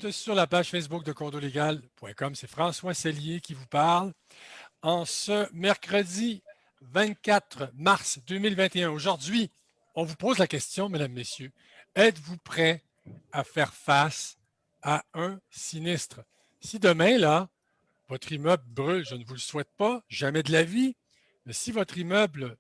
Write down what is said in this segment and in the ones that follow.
direct sur la page Facebook de condolégal.com. C'est François Sellier qui vous parle en ce mercredi 24 mars 2021. Aujourd'hui, on vous pose la question, mesdames, messieurs, êtes-vous prêts à faire face à un sinistre? Si demain, là, votre immeuble brûle, je ne vous le souhaite pas, jamais de la vie, mais si votre immeuble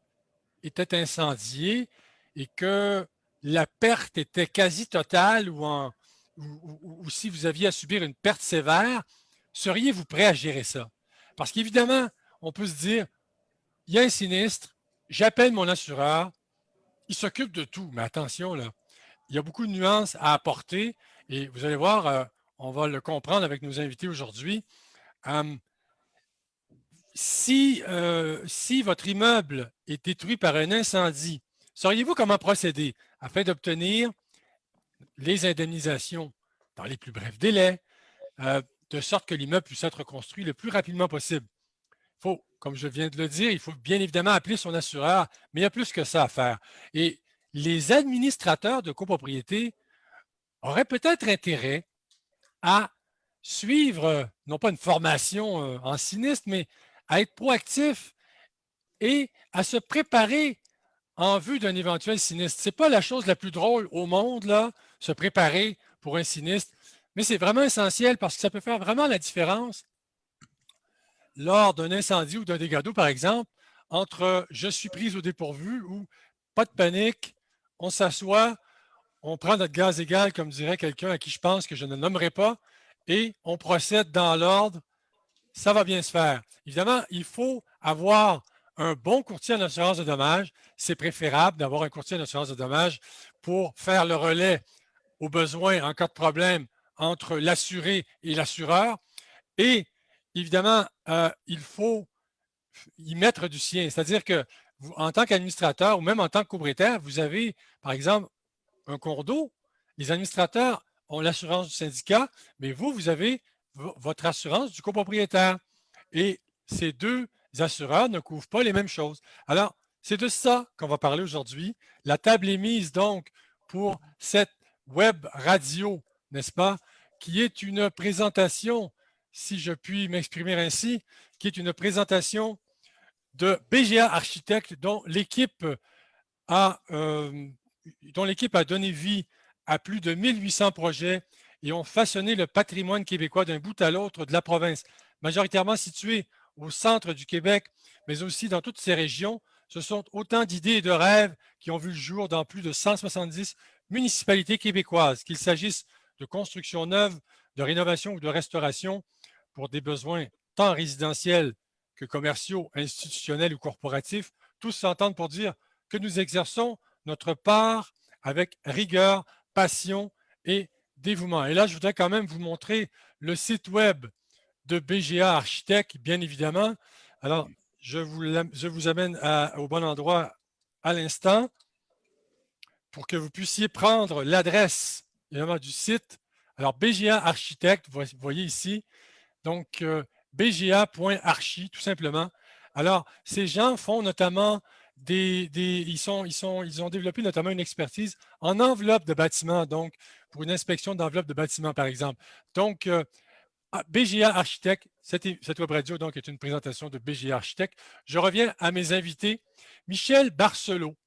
était incendié et que la perte était quasi totale ou si vous aviez à subir une perte sévère, seriez-vous prêt à gérer ça? Parce qu'évidemment, on peut se dire, il y a un sinistre, j'appelle mon assureur, il s'occupe de tout, mais attention, là, il y a beaucoup de nuances à apporter et vous allez voir, on va le comprendre avec nos invités aujourd'hui. Si votre immeuble est détruit par un incendie, sauriez-vous comment procéder afin d'obtenir les indemnisations dans les plus brefs délais, de sorte que l'immeuble puisse être reconstruit le plus rapidement possible? Il faut, comme je viens de le dire, il faut bien évidemment appeler son assureur, mais il y a plus que ça à faire. Et les administrateurs de copropriété auraient peut-être intérêt à suivre, non pas une formation en sinistre, mais à être proactif et à se préparer en vue d'un éventuel sinistre. Ce n'est pas la chose la plus drôle au monde, là, se préparer pour un sinistre, mais c'est vraiment essentiel parce que ça peut faire vraiment la différence lors d'un incendie ou d'un dégât d'eau, par exemple, entre je suis prise au dépourvu ou pas de panique, on s'assoit, on prend notre gaz égal, comme dirait quelqu'un à qui je pense que je ne nommerai pas, et on procède dans l'ordre, ça va bien se faire. Évidemment, il faut avoir un bon courtier en assurance de dommages. C'est préférable d'avoir un courtier en assurance de dommages pour faire le relais aux besoins en cas de problème entre l'assuré et l'assureur. Et évidemment, il faut y mettre du sien. C'est-à-dire que vous, en tant qu'administrateur ou même en tant que copropriétaire, vous avez, par exemple, un cours d'eau. Les administrateurs ont l'assurance du syndicat, mais vous avez votre assurance du copropriétaire. Et ces deux assureurs ne couvrent pas les mêmes choses. Alors, c'est de ça qu'on va parler aujourd'hui. La table est mise donc pour cette web radio, n'est-ce pas, qui est une présentation, si je puis m'exprimer ainsi, qui est une présentation de BGA Architectes dont l'équipe a donné vie à plus de 1800 projets et ont façonné le patrimoine québécois d'un bout à l'autre de la province, majoritairement situé au centre du Québec, mais aussi dans toutes ces régions. Ce sont autant d'idées et de rêves qui ont vu le jour dans plus de 170 municipalités québécoises, qu'il s'agisse de construction neuve, de rénovation ou de restauration pour des besoins tant résidentiels que commerciaux, institutionnels ou corporatifs. Tous s'entendent pour dire que nous exerçons notre part avec rigueur, passion et dévouement. Et là, je voudrais quand même vous montrer le site web de BGA Architectes, bien évidemment. Alors, je vous amène au bon endroit à l'instant pour que vous puissiez prendre l'adresse évidemment du site. Alors, BGA Architectes, vous voyez ici, donc bga.archi, tout simplement. Alors, ces gens font notamment ils ont développé notamment une expertise en enveloppe de bâtiment, donc pour une inspection d'enveloppe de bâtiment, par exemple. Donc, BGA Architectes, cette web radio donc, est une présentation de BGA Architectes. Je reviens à mes invités. Michel Barcelot,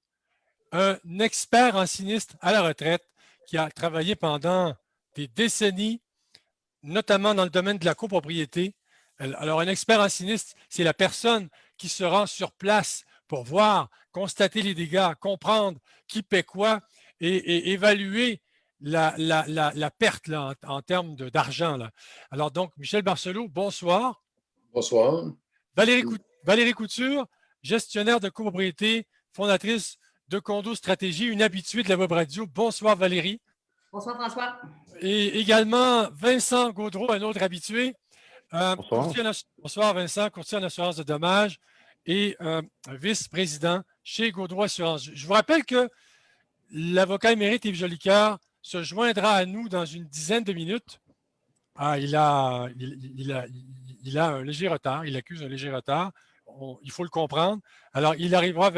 un expert en sinistre à la retraite qui a travaillé pendant des décennies, notamment dans le domaine de la copropriété. Alors, un expert en sinistre, c'est la personne qui se rend sur place pour voir, constater les dégâts, comprendre qui paie quoi et évaluer la perte là, en termes d'argent. Alors donc, Michel Barcelot, bonsoir. Bonsoir. Valérie Couture, gestionnaire de copropriété, fondatrice de Condo Stratégie, une habituée de la web radio. Bonsoir Valérie. Bonsoir François. Et également Vincent Gaudreau, un autre habitué. Bonsoir. Bonsoir Vincent, courtier en assurance de dommages et vice-président chez Gaudreau Assurance. Je vous rappelle que l'avocat émérite Yves Jolicoeur se joindra à nous dans une dizaine de minutes. Il a un léger retard, il accuse un léger retard, il faut le comprendre. Alors, il arrivera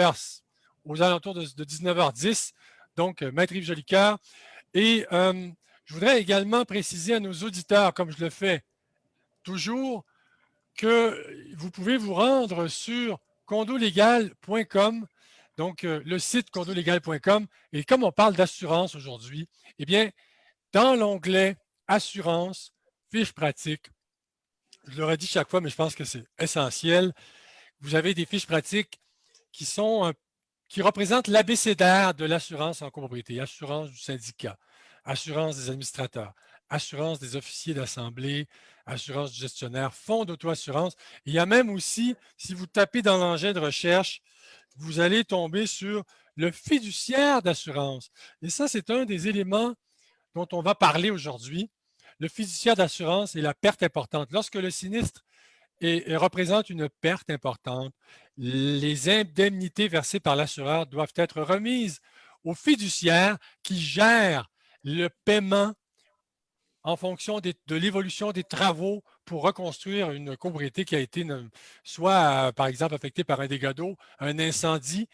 aux alentours de 19h10, donc Maître Yves Jolicoeur. Et Je voudrais également préciser à nos auditeurs, comme je le fais toujours, que vous pouvez vous rendre sur condolégal.com, donc le site condolégal.com. Et comme on parle d'assurance aujourd'hui, eh bien, dans l'onglet Assurance, fiche pratique, je l'aurais dit chaque fois, mais je pense que c'est essentiel, vous avez des fiches pratiques qui représentent l'abécédaire de l'assurance en copropriété, assurance du syndicat, assurance des administrateurs, assurance des officiers d'assemblée, assurance du gestionnaire, fonds d'auto-assurance. Il y a même aussi, si vous tapez dans l'engin de recherche, vous allez tomber sur le fiduciaire d'assurance. Et ça, c'est un des éléments dont on va parler aujourd'hui. Le fiduciaire d'assurance est la perte importante. Lorsque le sinistre représente une perte importante, les indemnités versées par l'assureur doivent être remises au fiduciaire qui gère le paiement en fonction de l'évolution des travaux pour reconstruire une copropriété qui a été soit, par exemple, affectée par un dégât d'eau, un incendie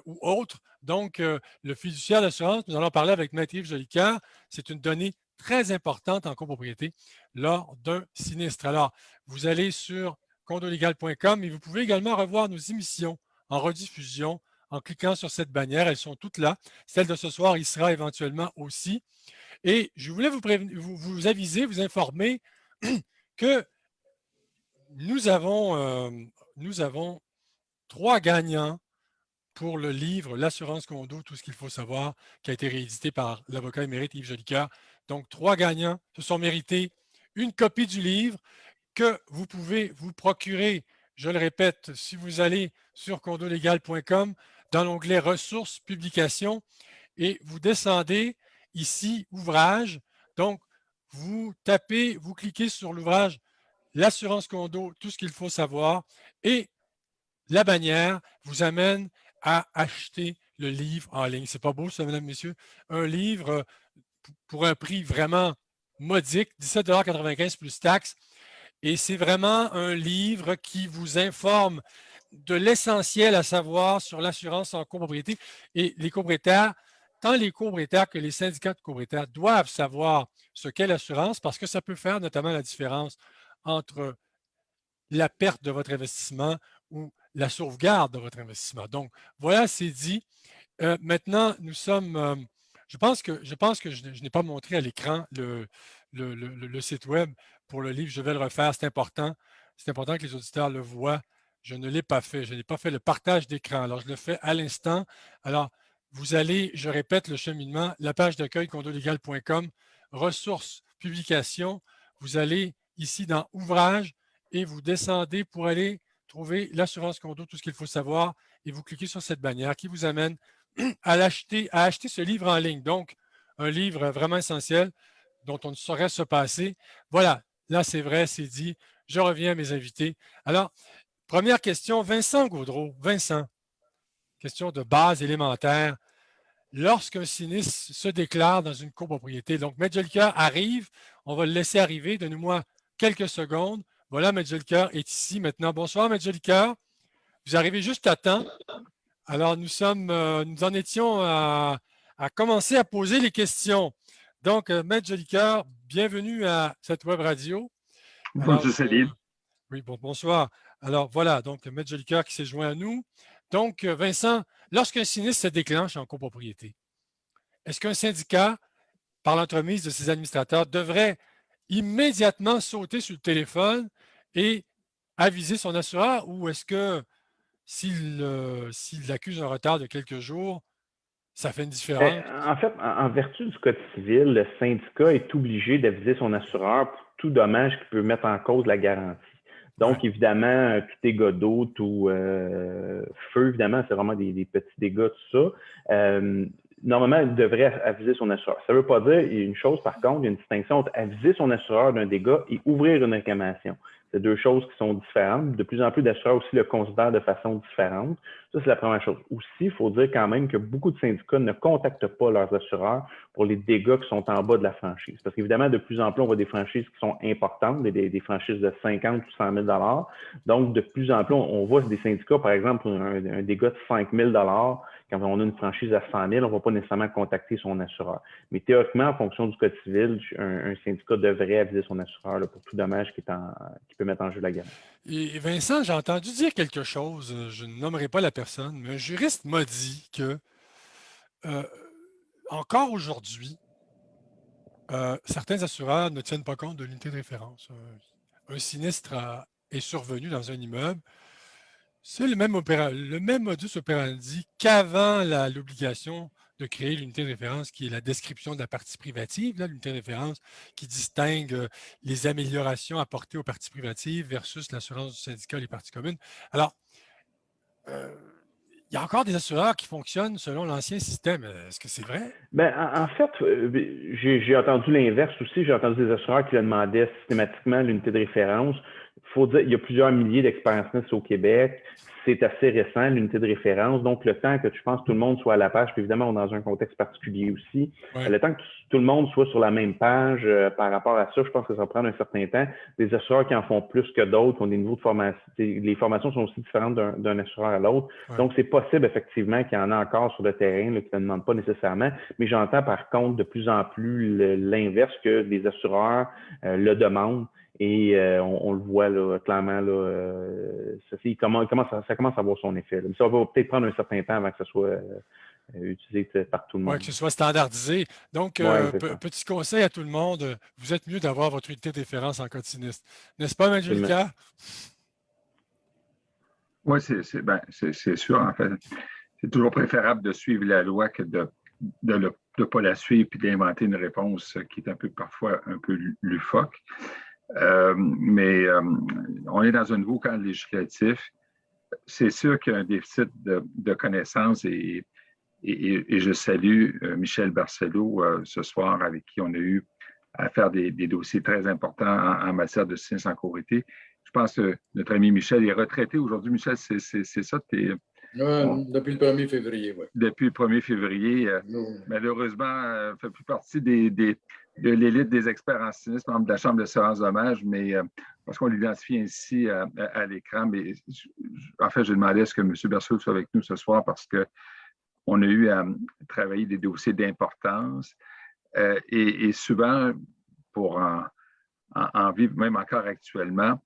ou autre. Donc, le fiduciaire d'assurance, nous allons parler avec Maître Yves Jolicoeur, c'est une donnée très importante en copropriété lors d'un sinistre. Alors, vous allez sur condolégal.com et vous pouvez également revoir nos émissions en rediffusion en cliquant sur cette bannière. Elles sont toutes là. Celle de ce soir y sera éventuellement aussi. Et je voulais vous aviser, vous informer que nous avons 3 gagnants pour le livre L'assurance condo, tout ce qu'il faut savoir, qui a été réédité par l'avocat émérite Yves Jolicoeur. Donc, 3 gagnants se sont mérités une copie du livre que vous pouvez vous procurer, je le répète, si vous allez sur condolégal.com, dans l'onglet Ressources, Publications, et vous descendez ici, Ouvrages. Donc, vous tapez, vous cliquez sur l'ouvrage L'assurance condo, tout ce qu'il faut savoir, et la bannière vous amène à acheter le livre en ligne. C'est pas beau ça, mesdames, messieurs? Un livre pour un prix vraiment modique, 17,95 $ plus taxes. Et c'est vraiment un livre qui vous informe de l'essentiel à savoir sur l'assurance en copropriété. Et les copropriétaires, tant les copropriétaires que les syndicats de copropriétaires doivent savoir ce qu'est l'assurance parce que ça peut faire notamment la différence entre la perte de votre investissement ou la sauvegarde de votre investissement. Donc, voilà, c'est dit. Maintenant, nous sommes... je pense que je n'ai pas montré à l'écran le site web pour le livre. Je vais le refaire. C'est important. C'est important que les auditeurs le voient. Je ne l'ai pas fait. Je n'ai pas fait le partage d'écran. Alors, je le fais à l'instant. Alors, vous allez, je répète le cheminement, la page d'accueil condolégal.com, ressources, publications. Vous allez ici dans Ouvrages et vous descendez pour aller trouver l'assurance condo, tout ce qu'il faut savoir, et vous cliquez sur cette bannière qui vous amène à acheter ce livre en ligne. Donc, un livre vraiment essentiel dont on ne saurait se passer. Voilà, là, c'est vrai, c'est dit. Je reviens à mes invités. Alors, première question, Vincent Gaudreault. Vincent, question de base élémentaire. Lorsqu'un sinistre se déclare dans une copropriété, donc Maître Jolicoeur arrive, on va le laisser arriver, donnez-moi quelques secondes. Voilà, Maître Jolicoeur est ici maintenant. Bonsoir, Maître Jolicoeur. Vous arrivez juste à temps. Alors, nous en étions à commencer à poser les questions. Donc, Maître Jolicoeur, bienvenue à cette web radio. Bonjour, Céline. Oui, bonsoir. Alors, voilà, donc Maître Jolicoeur qui s'est joint à nous. Donc, Vincent, lorsqu'un sinistre se déclenche en copropriété, est-ce qu'un syndicat, par l'entremise de ses administrateurs, devrait immédiatement sauter sur le téléphone et aviser son assureur ou est-ce que s'il accuse un retard de quelques jours, ça fait une différence? En fait, en vertu du Code civil, le syndicat est obligé d'aviser son assureur pour tout dommage qui peut mettre en cause la garantie. Donc, évidemment, tout dégât d'eau, tout feu, évidemment, c'est vraiment des petits dégâts, tout ça. Normalement, il devrait aviser son assureur. Ça ne veut pas dire, il y a une chose par contre, il y a une distinction entre aviser son assureur d'un dégât et ouvrir une réclamation. C'est deux choses qui sont différentes. De plus en plus d'assureurs aussi le considèrent de façon différente. Ça, c'est la première chose. Aussi, il faut dire quand même que beaucoup de syndicats ne contactent pas leurs assureurs pour les dégâts qui sont en bas de la franchise. Parce qu'évidemment, de plus en plus, on voit des franchises qui sont importantes, des franchises de 50 ou 100 000 $. Donc, de plus en plus, on voit des syndicats, par exemple, pour un dégât de 5 000 $, Quand on a une franchise à 100 000, on ne va pas nécessairement contacter son assureur. Mais théoriquement, en fonction du code civil, un syndicat devrait aviser son assureur là, pour tout dommage qui peut mettre en jeu la garantie. Et Vincent, j'ai entendu dire quelque chose, je ne nommerai pas la personne, mais un juriste m'a dit que encore aujourd'hui, certains assureurs ne tiennent pas compte de l'unité de référence. Un sinistre est survenu dans un immeuble. C'est le même modus operandi qu'avant l'obligation de créer l'unité de référence, qui est la description de la partie privative, l'unité de référence qui distingue les améliorations apportées aux parties privatives versus l'assurance du syndicat, les parties communes. Alors, il y a encore des assureurs qui fonctionnent selon l'ancien système. Est-ce que c'est vrai? Ben, en fait, j'ai entendu l'inverse aussi. J'ai entendu des assureurs qui le demandaient systématiquement l'unité de référence. Il faut dire, il y a plusieurs milliers d'expériences au Québec. C'est assez récent, l'unité de référence. Donc, le temps que je pense que tout le monde soit à la page, puis évidemment, on est dans un contexte particulier aussi. Ouais. Le temps que tout le monde soit sur la même page par rapport à ça, je pense que ça va prendre un certain temps. Des assureurs qui en font plus que d'autres, qui ont des niveaux de formation. Les formations sont aussi différentes d'un assureur à l'autre. Ouais. Donc, c'est possible, effectivement, qu'il y en a encore sur le terrain là, qui ne demandent pas nécessairement. Mais j'entends par contre de plus en plus l'inverse, que les assureurs le demandent. Et on le voit là, clairement, là, ça commence à avoir son effet. Là. Mais ça va peut-être prendre un certain temps avant que ça soit utilisé par tout le monde. Oui, que ce soit standardisé. Donc, petit conseil à tout le monde, vous êtes mieux d'avoir votre unité de référence en cas de sinistre. N'est-ce pas, Majolika? Oui, c'est sûr, en fait. C'est toujours préférable de suivre la loi que de ne pas la suivre et d'inventer une réponse qui est parfois un peu loufoque. Mais on est dans un nouveau cadre législatif. C'est sûr qu'il y a un déficit de connaissances et je salue Michel Barcelo ce soir, avec qui on a eu à faire des dossiers très importants en matière de sinistre en courité. Je pense que notre ami Michel est retraité aujourd'hui. Michel, c'est ça? Depuis le 1er février, oui. Depuis le 1er février. Malheureusement, fait plus partie de l'élite des experts en sinistre, membre de la Chambre d'assurance dommage, mais parce qu'on l'identifie ainsi à l'écran. Mais en fait, je demandais à ce que M. Berceau soit avec nous ce soir parce qu'on a eu à travailler des dossiers d'importance et souvent, pour en vivre, même encore actuellement,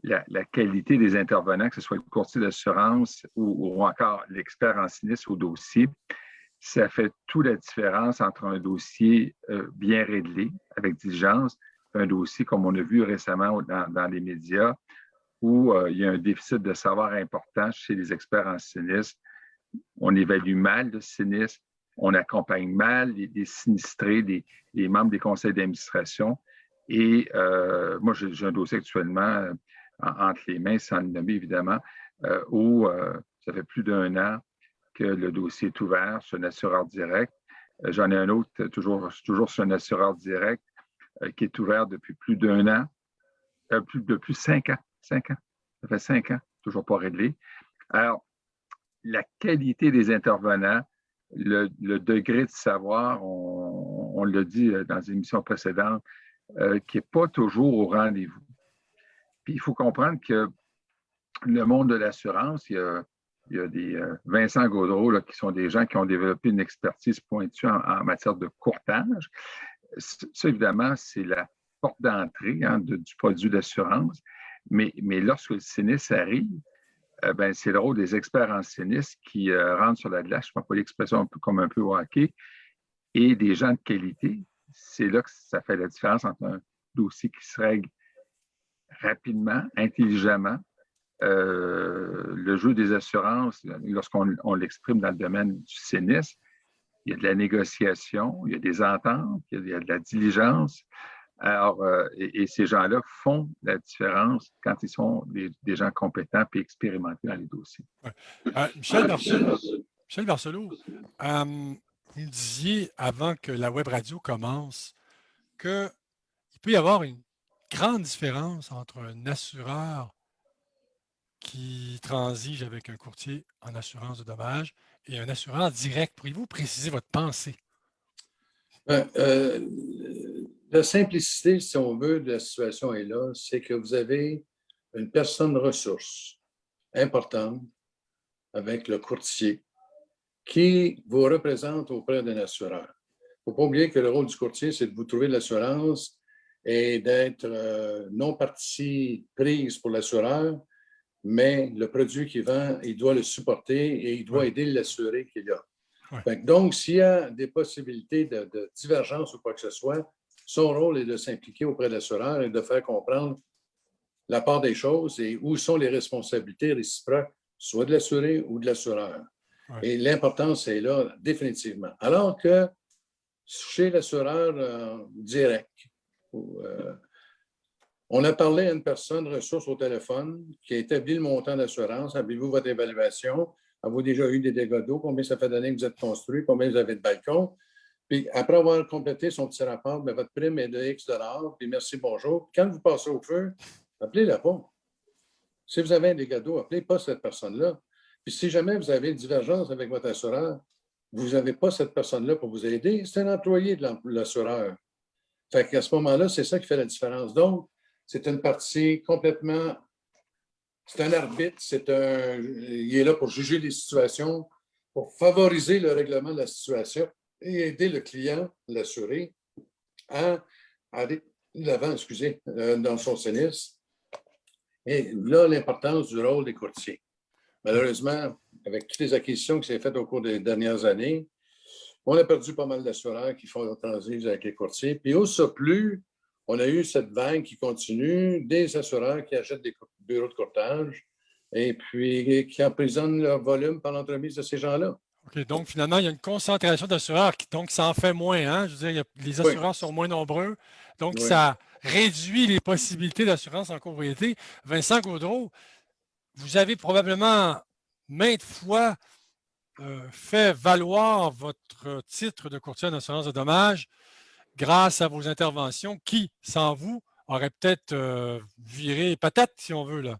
la qualité des intervenants, que ce soit le courtier d'assurance ou encore l'expert en sinistre au dossier, ça fait toute la différence entre un dossier bien réglé, avec diligence, et un dossier, comme on a vu récemment dans les médias, où il y a un déficit de savoir important chez les experts en sinistre. On évalue mal le sinistre, on accompagne mal les sinistrés, les membres des conseils d'administration. Et moi, j'ai un dossier actuellement entre les mains, sans le nommer évidemment, où ça fait plus d'1 an que le dossier est ouvert sur un assureur direct. J'en ai un autre, toujours sur un assureur direct, qui est ouvert depuis plus d'1 an, depuis 5 ans. 5 ans. Ça fait 5 ans, toujours pas réglé. Alors, la qualité des intervenants, le degré de savoir, on l'a dit dans les émissions précédentes, qui n'est pas toujours au rendez-vous. Puis il faut comprendre que le monde de l'assurance, il y a des Vincent Gaudreau là, qui sont des gens qui ont développé une expertise pointue en matière de courtage. Ça, évidemment, c'est la porte d'entrée du produit d'assurance. Mais lorsque le sinistre arrive, c'est le rôle des experts en sinistre qui rentrent sur la glace, je ne prends pas l'expression comme un peu au hockey, et des gens de qualité. C'est là que ça fait la différence entre un dossier qui se règle rapidement, intelligemment. Le jeu des assurances, lorsqu'on l'exprime dans le domaine du sinistre, il y a de la négociation, il y a des ententes, il y a de la diligence. Alors, et ces gens-là font la différence quand ils sont des gens compétents et expérimentés dans les dossiers. Ouais. Michel Barcelo, vous me disiez avant que la web radio commence qu'il peut y avoir une grande différence entre un assureur qui transige avec un courtier en assurance de dommages et un assureur direct. Pourriez-vous préciser votre pensée? La simplicité, si on veut, de la situation est là, c'est que vous avez une personne ressource importante avec le courtier qui vous représente auprès d'un assureur. Il ne faut pas oublier que le rôle du courtier, c'est de vous trouver de l'assurance et d'être non partie prise pour l'assureur, mais le produit qu'il vend, il doit le supporter et il doit aider l'assuré qu'il a. Donc, s'il y a des possibilités de divergence ou quoi que ce soit, son rôle est de s'impliquer auprès de l'assureur et de faire comprendre la part des choses et où sont les responsabilités réciproques, soit de l'assuré ou de l'assureur. Et l'importance est là définitivement. Alors que chez l'assureur direct, on a parlé à une personne ressource au téléphone qui a établi le montant d'assurance. Avez-vous votre évaluation? Avez-vous déjà eu des dégâts d'eau? Combien ça fait d'années que vous êtes construit? Combien vous avez de balcons? Puis après avoir complété son petit rapport, bien, votre prime est de X $, puis merci, bonjour. Quand vous passez au feu, appelez-la pas. Si vous avez un dégât d'eau, appelez pas cette personne-là. Puis si jamais vous avez une divergence avec votre assureur, vous n'avez pas cette personne-là pour vous aider, c'est un employé de l'assureur. Fait qu'à ce moment-là, c'est ça qui fait la différence. Donc, c'est une partie complètement... C'est un arbitre, il est là pour juger les situations, pour favoriser le règlement de la situation et aider le client, l'assuré, à aller de l'avant, dans son sinistre. Et là, l'importance du rôle des courtiers. Malheureusement, avec toutes les acquisitions qui s'est faites au cours des dernières années, on a perdu pas mal d'assureurs qui font leur transit avec les courtiers. Puis au surplus, on a eu cette vague qui continue des assureurs qui achètent des bureaux de courtage et puis qui emprisonnent leur volume par l'entremise de ces gens-là. OK, donc finalement, il y a une concentration d'assureurs, donc ça en fait moins. Hein? Je veux dire, les assureurs sont moins nombreux, donc ça réduit les possibilités d'assurance en copropriété. Vincent Gaudreault, vous avez probablement maintes fois fait valoir votre titre de courtier en assurance de dommages grâce à vos interventions qui, sans vous, auraient peut-être viré patate, si on veut, là.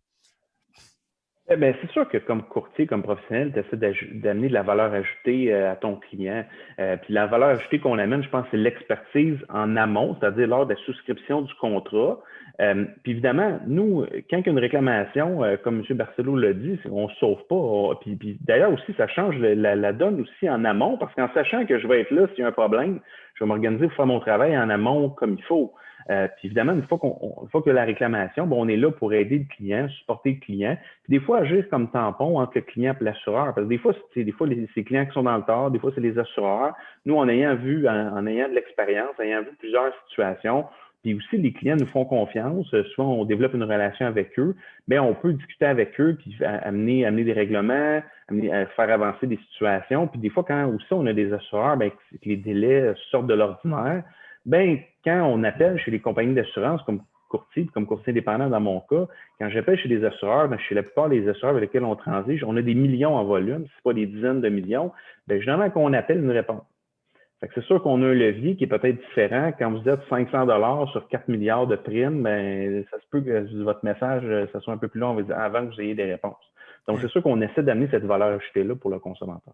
Bien, c'est sûr que comme courtier, comme professionnel, tu essaies d'amener de la valeur ajoutée à ton client. Puis la valeur ajoutée qu'on amène, je pense, c'est l'expertise en amont, c'est-à-dire lors de la souscription du contrat. Puis évidemment, nous, quand il y a une réclamation, comme M. Barcelo l'a dit, on ne se sauve pas. Puis d'ailleurs aussi, ça change la donne aussi en amont, parce qu'en sachant que je vais être là s'il y a un problème, je vais m'organiser pour faire mon travail en amont comme il faut. Puis évidemment, une fois que la réclamation, bon, on est là pour aider le client, supporter le client, puis des fois agir comme tampon entre le client et l'assureur. Parce que des fois, c'est les clients qui sont dans le tort, des fois, c'est les assureurs. Nous, en ayant de l'expérience, ayant vu plusieurs situations, puis aussi, les clients nous font confiance. Souvent, on développe une relation avec eux. Bien, on peut discuter avec eux, puis amener des règlements, faire avancer des situations. Puis des fois, quand aussi on a des assureurs, bien, que les délais sortent de l'ordinaire, bien, quand on appelle chez les compagnies d'assurance comme courtier indépendant dans mon cas, quand j'appelle chez des assureurs, bien, chez la plupart des assureurs avec lesquels on transige, on a des millions en volume, ce n'est pas des dizaines de millions. Bien, généralement, quand on appelle, ils nous répondent. Fait que c'est sûr qu'on a un levier qui est peut-être différent. Quand vous êtes 500 $ sur 4 milliards de primes, bien, ça se peut que votre message, ça soit un peu plus long avant que vous ayez des réponses. Donc, c'est sûr qu'on essaie d'amener cette valeur ajoutée-là pour le consommateur.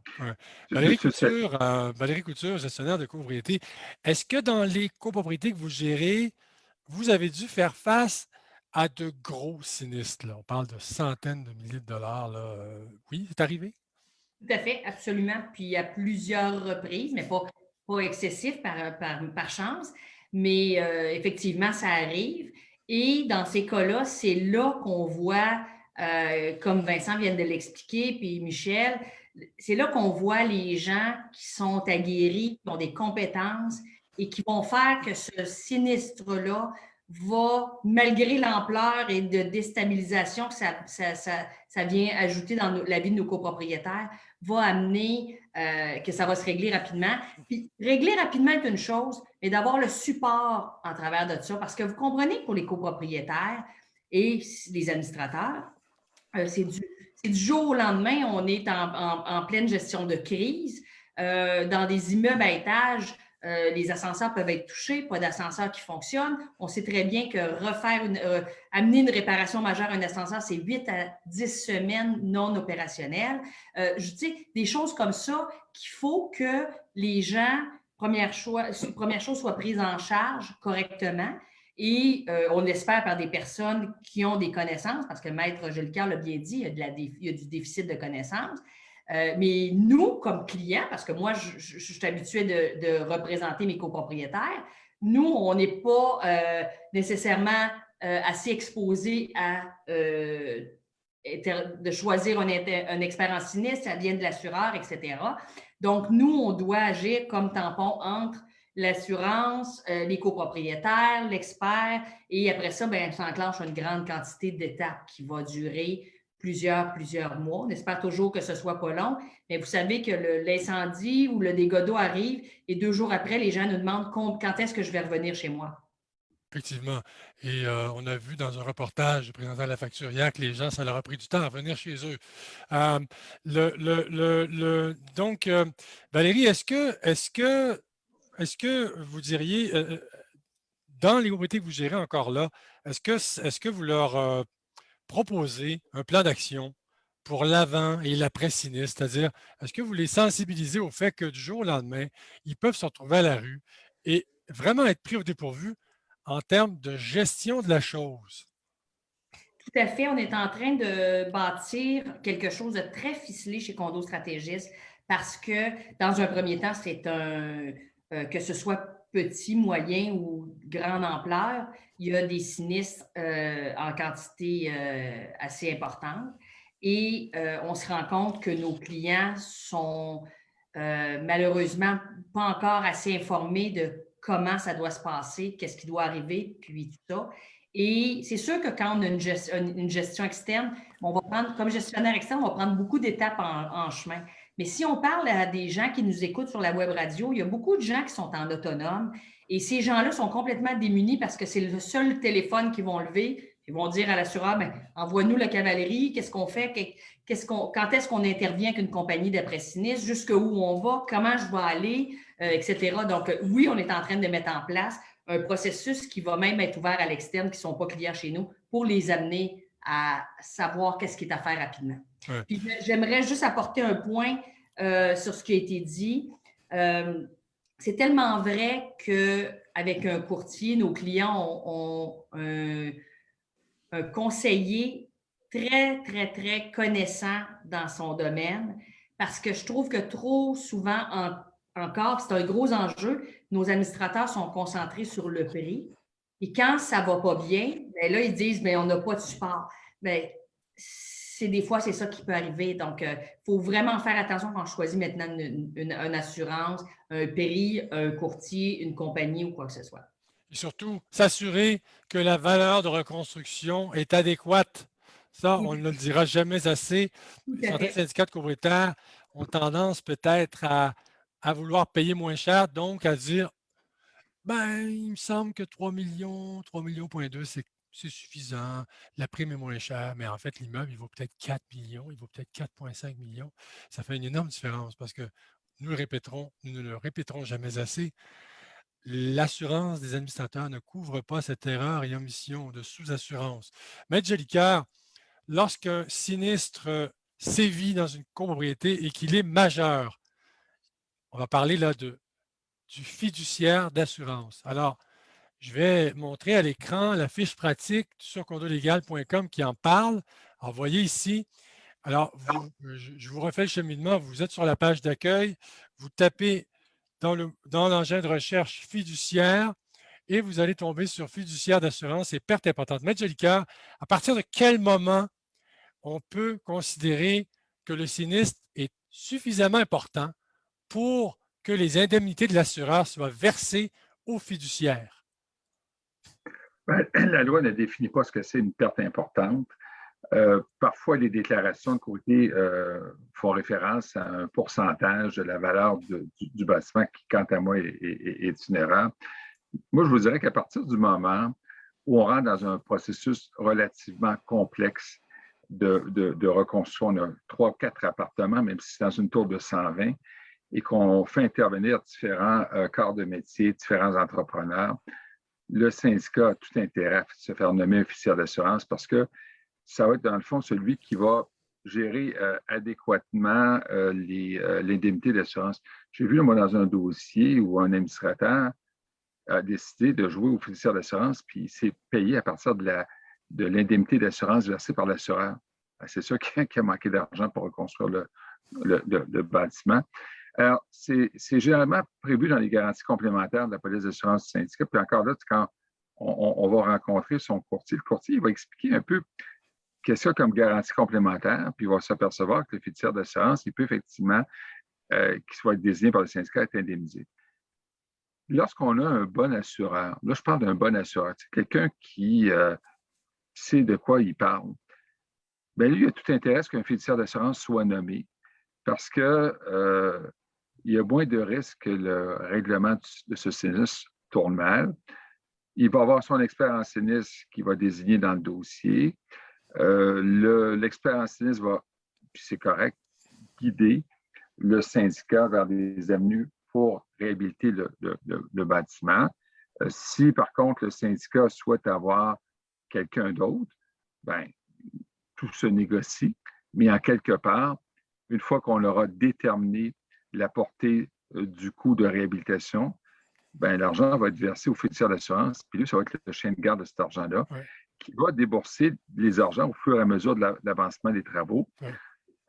Valérie Couture, gestionnaire de copropriété, est-ce que dans les copropriétés que vous gérez, vous avez dû faire face à de gros sinistres, là? On parle de centaines de milliers de dollars, là. Oui, c'est arrivé? Tout à fait, absolument. Puis à plusieurs reprises, mais pas excessif par chance. Mais effectivement, ça arrive. Et dans ces cas-là, c'est là qu'on voit, comme Vincent vient de l'expliquer, puis Michel, c'est là qu'on voit les gens qui sont aguerris, qui ont des compétences et qui vont faire que ce sinistre-là va, malgré l'ampleur et de déstabilisation que ça vient ajouter dans la vie de nos copropriétaires, va amener que ça va se régler rapidement. Puis, régler rapidement est une chose, mais d'avoir le support en travers de ça, parce que vous comprenez que pour les copropriétaires et les administrateurs, c'est du jour au lendemain, on est en pleine gestion de crise. Dans des immeubles à étages, les ascenseurs peuvent être touchés, pas d'ascenseur qui fonctionne. On sait très bien que amener une réparation majeure à un ascenseur, c'est 8 à 10 semaines non opérationnelles. Je dis des choses comme ça qu'il faut que les gens, première chose, soient prises en charge correctement. Et on espère par des personnes qui ont des connaissances, parce que Maître Jolicoeur l'a bien dit, il y a du déficit de connaissances. Mais nous, comme clients, parce que moi, je suis habituée de représenter mes copropriétaires, nous, on n'est pas nécessairement assez exposés à de choisir un expert en sinistre, ça vient de l'assureur, etc. Donc, nous, on doit agir comme tampon entre l'assurance, les copropriétaires, l'expert, et après ça, bien, ça enclenche une grande quantité d'étapes qui va durer plusieurs mois. On espère toujours que ce ne soit pas long, mais vous savez que l'incendie ou le dégât d'eau arrive et 2 jours après, les gens nous demandent quand est-ce que je vais revenir chez moi. Effectivement. Et on a vu dans un reportage présentant la facture hier que les gens, ça leur a pris du temps à revenir chez eux. Donc, Valérie, est-ce que vous diriez, dans les propriétés que vous gérez encore là, est-ce que vous leur proposez un plan d'action pour l'avant et l'après-sinistre? C'est-à-dire, est-ce que vous les sensibilisez au fait que du jour au lendemain, ils peuvent se retrouver à la rue et vraiment être pris au dépourvu en termes de gestion de la chose? Tout à fait. On est en train de bâtir quelque chose de très ficelé chez Condo Stratégiste parce que, dans un premier temps, c'est que ce soit petit, moyen ou grande ampleur, il y a des sinistres en quantité assez importante. Et on se rend compte que nos clients sont malheureusement pas encore assez informés de comment ça doit se passer, qu'est-ce qui doit arriver, puis tout ça. Et c'est sûr que quand on a une gestion externe, on va prendre, comme gestionnaire externe, on va prendre beaucoup d'étapes en chemin. Mais si on parle à des gens qui nous écoutent sur la web radio, il y a beaucoup de gens qui sont en autonome et ces gens-là sont complètement démunis parce que c'est le seul téléphone qu'ils vont lever. Ils vont dire à l'assureur, ben, envoie-nous la cavalerie, qu'est-ce qu'on fait, quand est-ce qu'on intervient avec une compagnie d'après-sinistre, jusqu'où on va, comment je vais aller, etc. Donc, oui, on est en train de mettre en place un processus qui va même être ouvert à l'externe, qui ne sont pas clients chez nous, pour les amener à savoir qu'est-ce qui est à faire rapidement. Ouais. Puis, j'aimerais juste apporter un point sur ce qui a été dit. C'est tellement vrai qu'avec un courtier, nos clients ont un conseiller très, très, très connaissant dans son domaine parce que je trouve que trop souvent encore, c'est un gros enjeu, nos administrateurs sont concentrés sur le prix et quand ça ne va pas bien, bien là, ils disent bien, on n'a pas de support. Bien, des fois, c'est ça qui peut arriver. Donc, il faut vraiment faire attention quand on choisit maintenant une assurance, un prix, un courtier, une compagnie ou quoi que ce soit. Et surtout, s'assurer que la valeur de reconstruction est adéquate. Ça, on ne le dira jamais assez. Certains syndicats de copropriétaires ont tendance peut-être à vouloir payer moins cher, donc à dire, ben, il me semble que 3 millions, 3,2 millions, c'est suffisant. La prime est moins chère, mais en fait, l'immeuble, il vaut peut-être 4 millions, il vaut peut-être 4,5 millions. Ça fait une énorme différence parce que nous ne le répéterons jamais assez. L'assurance des administrateurs ne couvre pas cette erreur et omission de sous-assurance. Maître Jolicoeur, lorsqu'un sinistre sévit dans une copropriété et qu'il est majeur, on va parler là du fiduciaire d'assurance. Alors, je vais montrer à l'écran la fiche pratique sur condolégal.com qui en parle. Alors, vous voyez ici, alors je vous refais le cheminement, vous êtes sur la page d'accueil, vous tapez dans l'engin de recherche fiduciaire et vous allez tomber sur fiduciaire d'assurance et pertes importantes. Maître Jolicoeur, à partir de quel moment on peut considérer que le sinistre est suffisamment important pour que les indemnités de l'assureur soient versées aux fiduciaires? La loi ne définit pas ce que c'est une perte importante. Parfois, les déclarations de côté font référence à un pourcentage de la valeur du bâtiment qui, quant à moi, est une erreur. Moi, je vous dirais qu'à partir du moment où on rentre dans un processus relativement complexe de reconstruction, on a 3 ou 4 appartements, même si c'est dans une tour de 120, et qu'on fait intervenir différents corps de métier, différents entrepreneurs, le syndicat a tout intérêt à se faire nommer officier d'assurance parce que ça va être dans le fond celui qui va gérer adéquatement l'indemnité d'assurance. J'ai vu, moi, dans un dossier où un administrateur a décidé de jouer au fiduciaire d'assurance, puis il s'est payé à partir de l'indemnité d'assurance versée par l'assureur. C'est sûr qu'il a manqué d'argent pour reconstruire le bâtiment. Alors, c'est généralement prévu dans les garanties complémentaires de la police d'assurance du syndicat. Puis encore là, quand on va rencontrer son courtier, le courtier il va expliquer un peu qu'est-ce qu'il y a comme garantie complémentaire, puis il va s'apercevoir que le fiduciaire d'assurance, il peut effectivement, qu'il soit désigné par le syndicat, être indemnisé. Lorsqu'on a un bon assureur, là, je parle d'un bon assureur, c'est quelqu'un qui sait de quoi il parle. Bien, lui, il a tout intérêt à ce qu'un fiduciaire d'assurance soit nommé parce que il y a moins de risques que le règlement de ce sinistre tourne mal. Il va avoir son expert en sinistre qui va désigner dans le dossier. L'expert en sinistre va, puis c'est correct, guider le syndicat vers des avenues pour réhabiliter le bâtiment. Si, par contre, le syndicat souhaite avoir quelqu'un d'autre, bien, tout se négocie, mais en quelque part, une fois qu'on aura déterminé la portée du coût de réhabilitation, bien, l'argent va être versé au fiduciaire d'assurance, puis lui, ça va être le chien de garde de cet argent-là, qui va débourser les argents au fur et à mesure de l'avancement des travaux,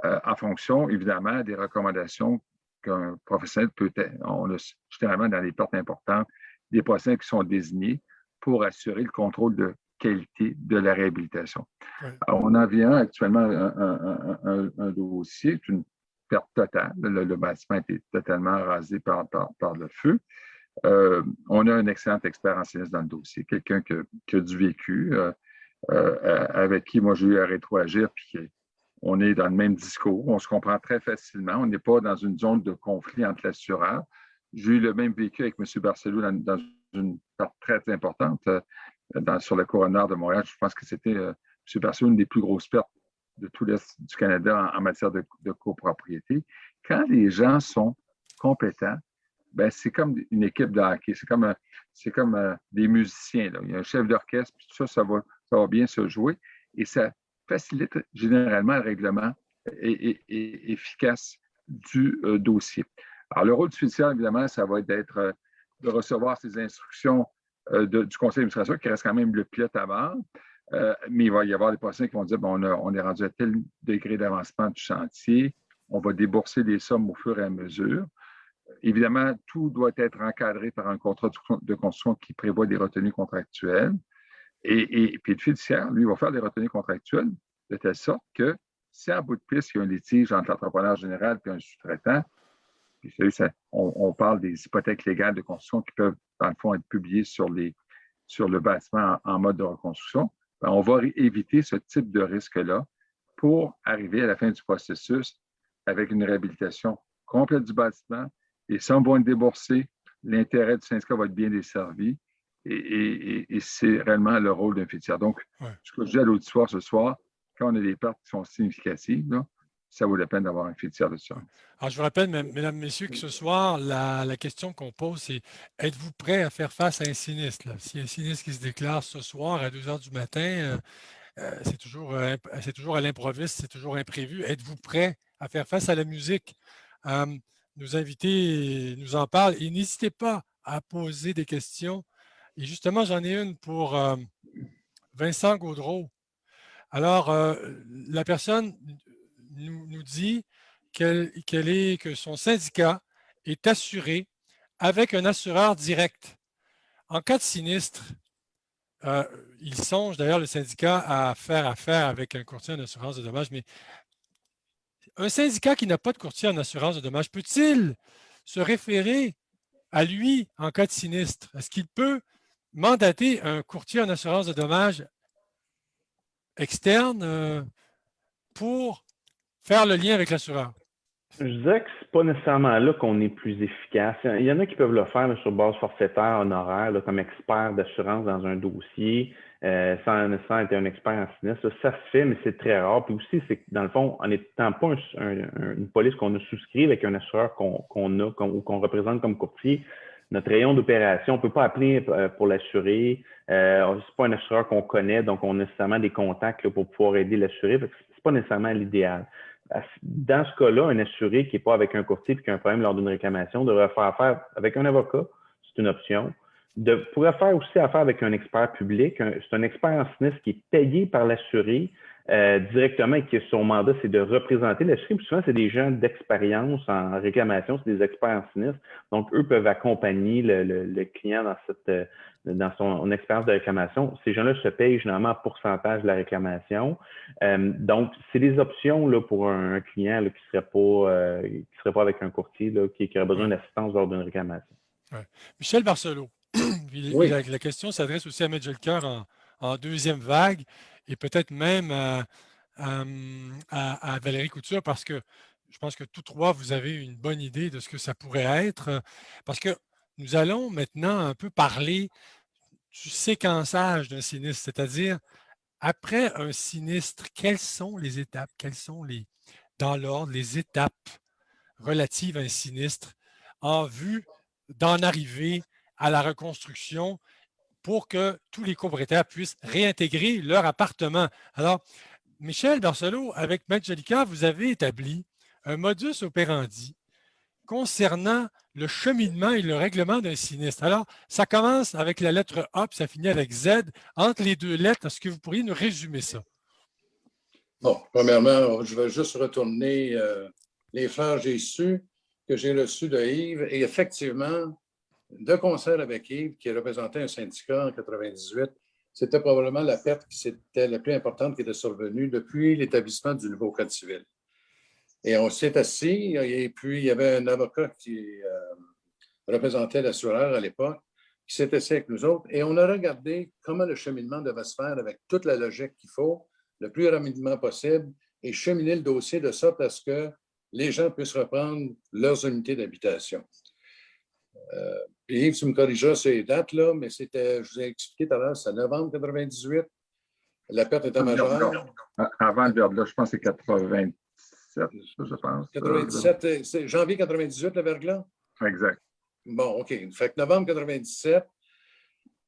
en fonction, évidemment, des recommandations qu'un professionnel peut être. On a généralement dans les portes importantes des professionnels qui sont désignés pour assurer le contrôle de qualité de la réhabilitation. Alors, on en vient actuellement un dossier, c'est une perte totale. Le bâtiment a été totalement rasé par le feu. On a un excellent expert en sinistre dans le dossier, quelqu'un qui a du vécu, avec qui moi j'ai eu à rétroagir, puis on est dans le même discours, on se comprend très facilement, on n'est pas dans une zone de conflit entre l'assureur. J'ai eu le même vécu avec M. Barcelou dans une part très importante sur le couronne nord de Montréal. Je pense que c'était M. Barcelou une des plus grosses pertes de tout l'Est du Canada en matière de copropriété. Quand les gens sont compétents, ben, c'est comme une équipe de hockey, c'est comme des musiciens. Là. Il y a un chef d'orchestre, puis tout ça va bien se jouer et ça facilite généralement le règlement efficace du dossier. Alors, le rôle du fiduciaire, évidemment, ça va être de recevoir ces instructions du conseil d'administration, qui reste quand même le pilote à bord, mais il va y avoir des personnes qui vont dire bon, on est rendu à tel degré d'avancement du chantier, on va débourser des sommes au fur et à mesure. Évidemment, tout doit être encadré par un contrat de construction qui prévoit des retenues contractuelles. Et puis le fiduciaire, lui, va faire des retenues contractuelles de telle sorte que si en bout de piste, il y a un litige entre l'entrepreneur général et un sous-traitant, puis on parle des hypothèques légales de construction qui peuvent, dans le fond, être publiées sur le bâtiment en mode de reconstruction, bien, on va éviter ce type de risque-là pour arriver à la fin du processus avec une réhabilitation complète du bâtiment. Les sommes vont être déboursées, l'intérêt du syndicat va être bien desservi et c'est réellement le rôle d'un fiduciaire. Donc, ce que je dis à l'auditoire ce soir, quand on a des pertes qui sont significatives, là, ça vaut la peine d'avoir un fiduciaire d'assurance. Alors, je vous rappelle, mesdames, messieurs, que ce soir, la question qu'on pose, c'est êtes-vous prêt à faire face à un sinistre? Là? S'il y a un sinistre qui se déclare ce soir à 2 h du matin, c'est toujours à l'improviste, c'est toujours imprévu. Êtes-vous prêt à faire face à la musique? Nos invités nous en parlent et n'hésitez pas à poser des questions. Et justement, j'en ai une pour Vincent Gaudreault. Alors, la personne nous dit que son syndicat est assuré avec un assureur direct. En cas de sinistre, il songe d'ailleurs le syndicat à faire affaire avec un courtier en assurance de dommages, mais un syndicat qui n'a pas de courtier en assurance de dommages, peut-il se référer à lui en cas de sinistre? Est-ce qu'il peut mandater un courtier en assurance de dommages externe pour faire le lien avec l'assureur? Je dirais que c'est pas nécessairement là qu'on est plus efficace. Il y en a qui peuvent le faire là, sur base forfaitaire, honoraire, là, comme expert d'assurance dans un dossier, sans nécessairement être un expert en sinistre. Ça se fait, mais c'est très rare. Puis aussi, c'est que dans le fond, en n'étant pas une police qu'on a souscrit avec un assureur qu'on a ou qu'on représente comme courtier, notre rayon d'opération, on ne peut pas appeler pour l'assurer. C'est pas un assureur qu'on connaît, donc on a nécessairement des contacts là, pour pouvoir aider l'assuré. C'est pas nécessairement l'idéal. Dans ce cas-là, un assuré qui n'est pas avec un courtier et qui a un problème lors d'une réclamation devrait faire affaire avec un avocat, c'est une option. Pourrait faire aussi affaire avec un expert public. C'est un expert en sinistre qui est payé par l'assuré directement et que son mandat, c'est de représenter l'assuré. Puis souvent, c'est des gens d'expérience en réclamation, c'est des experts en sinistre. Donc, eux peuvent accompagner le client dans son expérience de réclamation. Ces gens-là se payent généralement en pourcentage de la réclamation. Donc, c'est des options là, pour un client là, qui serait pas avec un courtier là, qui aurait besoin d'assistance lors d'une réclamation. Ouais. Michel Barcelot, Oui. la question s'adresse aussi à M. Jelker en deuxième vague et peut-être même à Valérie Couture parce que je pense que tous trois, vous avez une bonne idée de ce que ça pourrait être. Parce que nous allons maintenant un peu parler du séquençage d'un sinistre, c'est-à-dire après un sinistre, quelles sont les étapes, dans l'ordre, les étapes relatives à un sinistre en vue d'en arriver à la reconstruction pour que tous les copropriétaires puissent réintégrer leur appartement. Alors, Michel Barcelot, avec Maître Jelika, vous avez établi un modus operandi concernant le cheminement et le règlement d'un sinistre. Alors, ça commence avec la lettre A, puis ça finit avec Z. Entre les deux lettres, est-ce que vous pourriez nous résumer ça? Bon, premièrement, je vais juste retourner les fleurs que j'ai reçues de Yves. Et effectivement, de concert avec Yves, qui représentait un syndicat en 98, c'était probablement la perte qui était la plus importante qui était survenue depuis l'établissement du nouveau Code civil. Et on s'est assis, et puis il y avait un avocat qui représentait l'assureur à l'époque, qui s'est assis avec nous autres, et on a regardé comment le cheminement devait se faire avec toute la logique qu'il faut, le plus rapidement possible, et cheminer le dossier de sorte à ce que les gens puissent reprendre leurs unités d'habitation. Puis Yves, tu me corrigeras ces dates-là, mais c'était, je vous ai expliqué tout à l'heure, c'est novembre 98. La perte était majeure. Avant le verglas, je pense que c'est 87, je pense. 97, c'est janvier 98, le verglas? Exact. Bon, OK. Fait que novembre 97,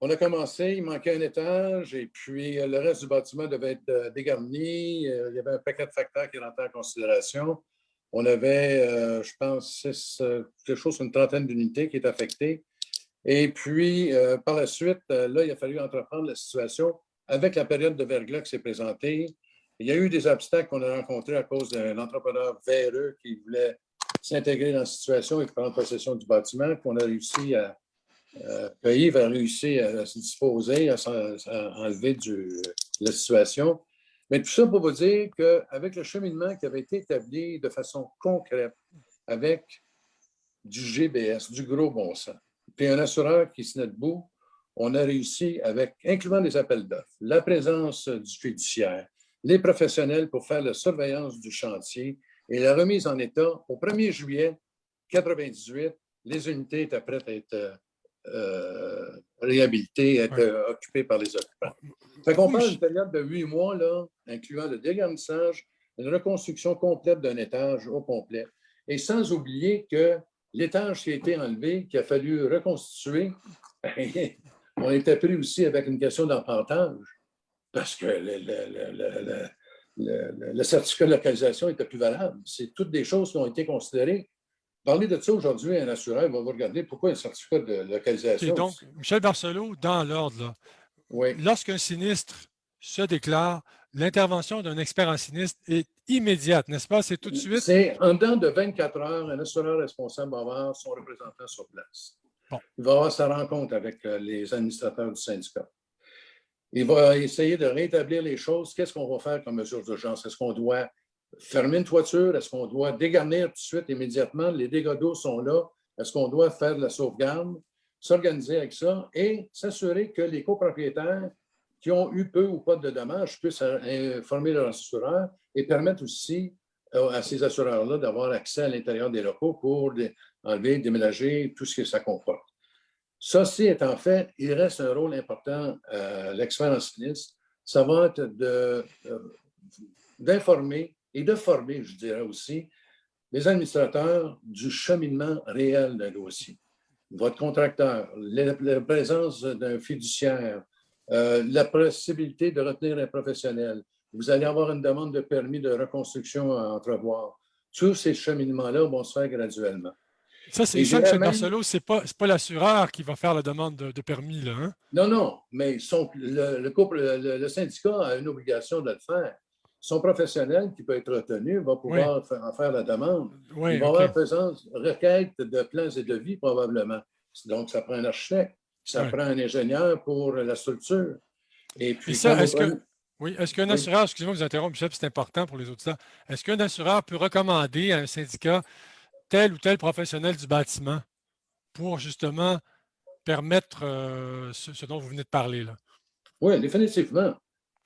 on a commencé, il manquait un étage, et puis le reste du bâtiment devait être dégarni. Il y avait un paquet de facteurs qui rentraient en considération. On avait, je pense, quelque chose, une trentaine d'unités qui étaient affectées. Et puis, par la suite, là, il a fallu entreprendre la situation avec la période de verglas qui s'est présentée. Il y a eu des obstacles qu'on a rencontrés à cause d'un entrepreneur véreux qui voulait s'intégrer dans la situation et prendre possession du bâtiment, qu'on a réussi Yves a réussi à se disposer, à enlever la situation. Mais tout ça pour vous dire qu'avec le cheminement qui avait été établi de façon concrète, avec du GBS, du gros bon sens, puis un assureur qui se tenait debout, on a réussi, incluant les appels d'offres, la présence du fiduciaire, les professionnels pour faire la surveillance du chantier et la remise en état. Au 1er juillet 1998, les unités étaient prêtes à être réhabilitées, à être occupées par les occupants. Fait qu'on parle d'une période de 8 mois, là, incluant le dégarnissage, une reconstruction complète d'un étage au complet. Et sans oublier que l'étage qui a été enlevé, qu'il a fallu reconstituer, on était pris aussi avec une question d'empantage parce que le certificat de localisation n'était plus valable. C'est toutes des choses qui ont été considérées. Parler de ça aujourd'hui, un assureur va vous regarder pourquoi un certificat de localisation. Et donc, Michel Barcelot, dans l'ordre, là, lorsqu'un sinistre se déclare, l'intervention d'un expert en sinistre est immédiate, n'est-ce pas? C'est tout de suite? C'est en dedans de 24 heures, un assureur responsable va avoir son représentant sur place. Bon. Il va avoir sa rencontre avec les administrateurs du syndicat. Il va essayer de rétablir les choses. Qu'est-ce qu'on va faire comme mesure d'urgence? Est-ce qu'on doit fermer une toiture? Est-ce qu'on doit dégarnir tout de suite, immédiatement? Les dégâts d'eau sont là. Est-ce qu'on doit faire de la sauvegarde? S'organiser avec ça et s'assurer que les copropriétaires qui ont eu peu ou pas de dommages puissent informer leur assureur et permettre aussi à ces assureurs-là d'avoir accès à l'intérieur des locaux pour enlever, déménager, tout ce que ça comporte. Ceci étant fait, il reste un rôle important à l'expert en sinistre. Ça va être d'informer et de former, je dirais aussi, les administrateurs du cheminement réel d'un dossier. Votre contracteur, la présence d'un fiduciaire, la possibilité de retenir un professionnel. Vous allez avoir une demande de permis de reconstruction à entrevoir. Tous ces cheminements-là vont se faire graduellement. Ça, c'est ça, M. Barcelot, ce n'est pas l'assureur qui va faire la demande de permis, là, hein? Non, mais le syndicat a une obligation de le faire. son professionnel qui peut être retenu va pouvoir en faire la demande. Oui, Il va OK. avoir présence, requête de plans et de vie probablement. Donc, ça prend un architecte, ça Ouais. prend un ingénieur pour la structure. Et Et puis, ça, quand vous est-ce que, prenez... oui, est-ce qu'un Oui. assureur, excusez-moi de vous interrompre, Michel, c'est important pour les auditeurs, est-ce qu'un assureur peut recommander à un syndicat tel ou tel professionnel du bâtiment pour justement permettre ce dont vous venez de parler, là? Oui, définitivement.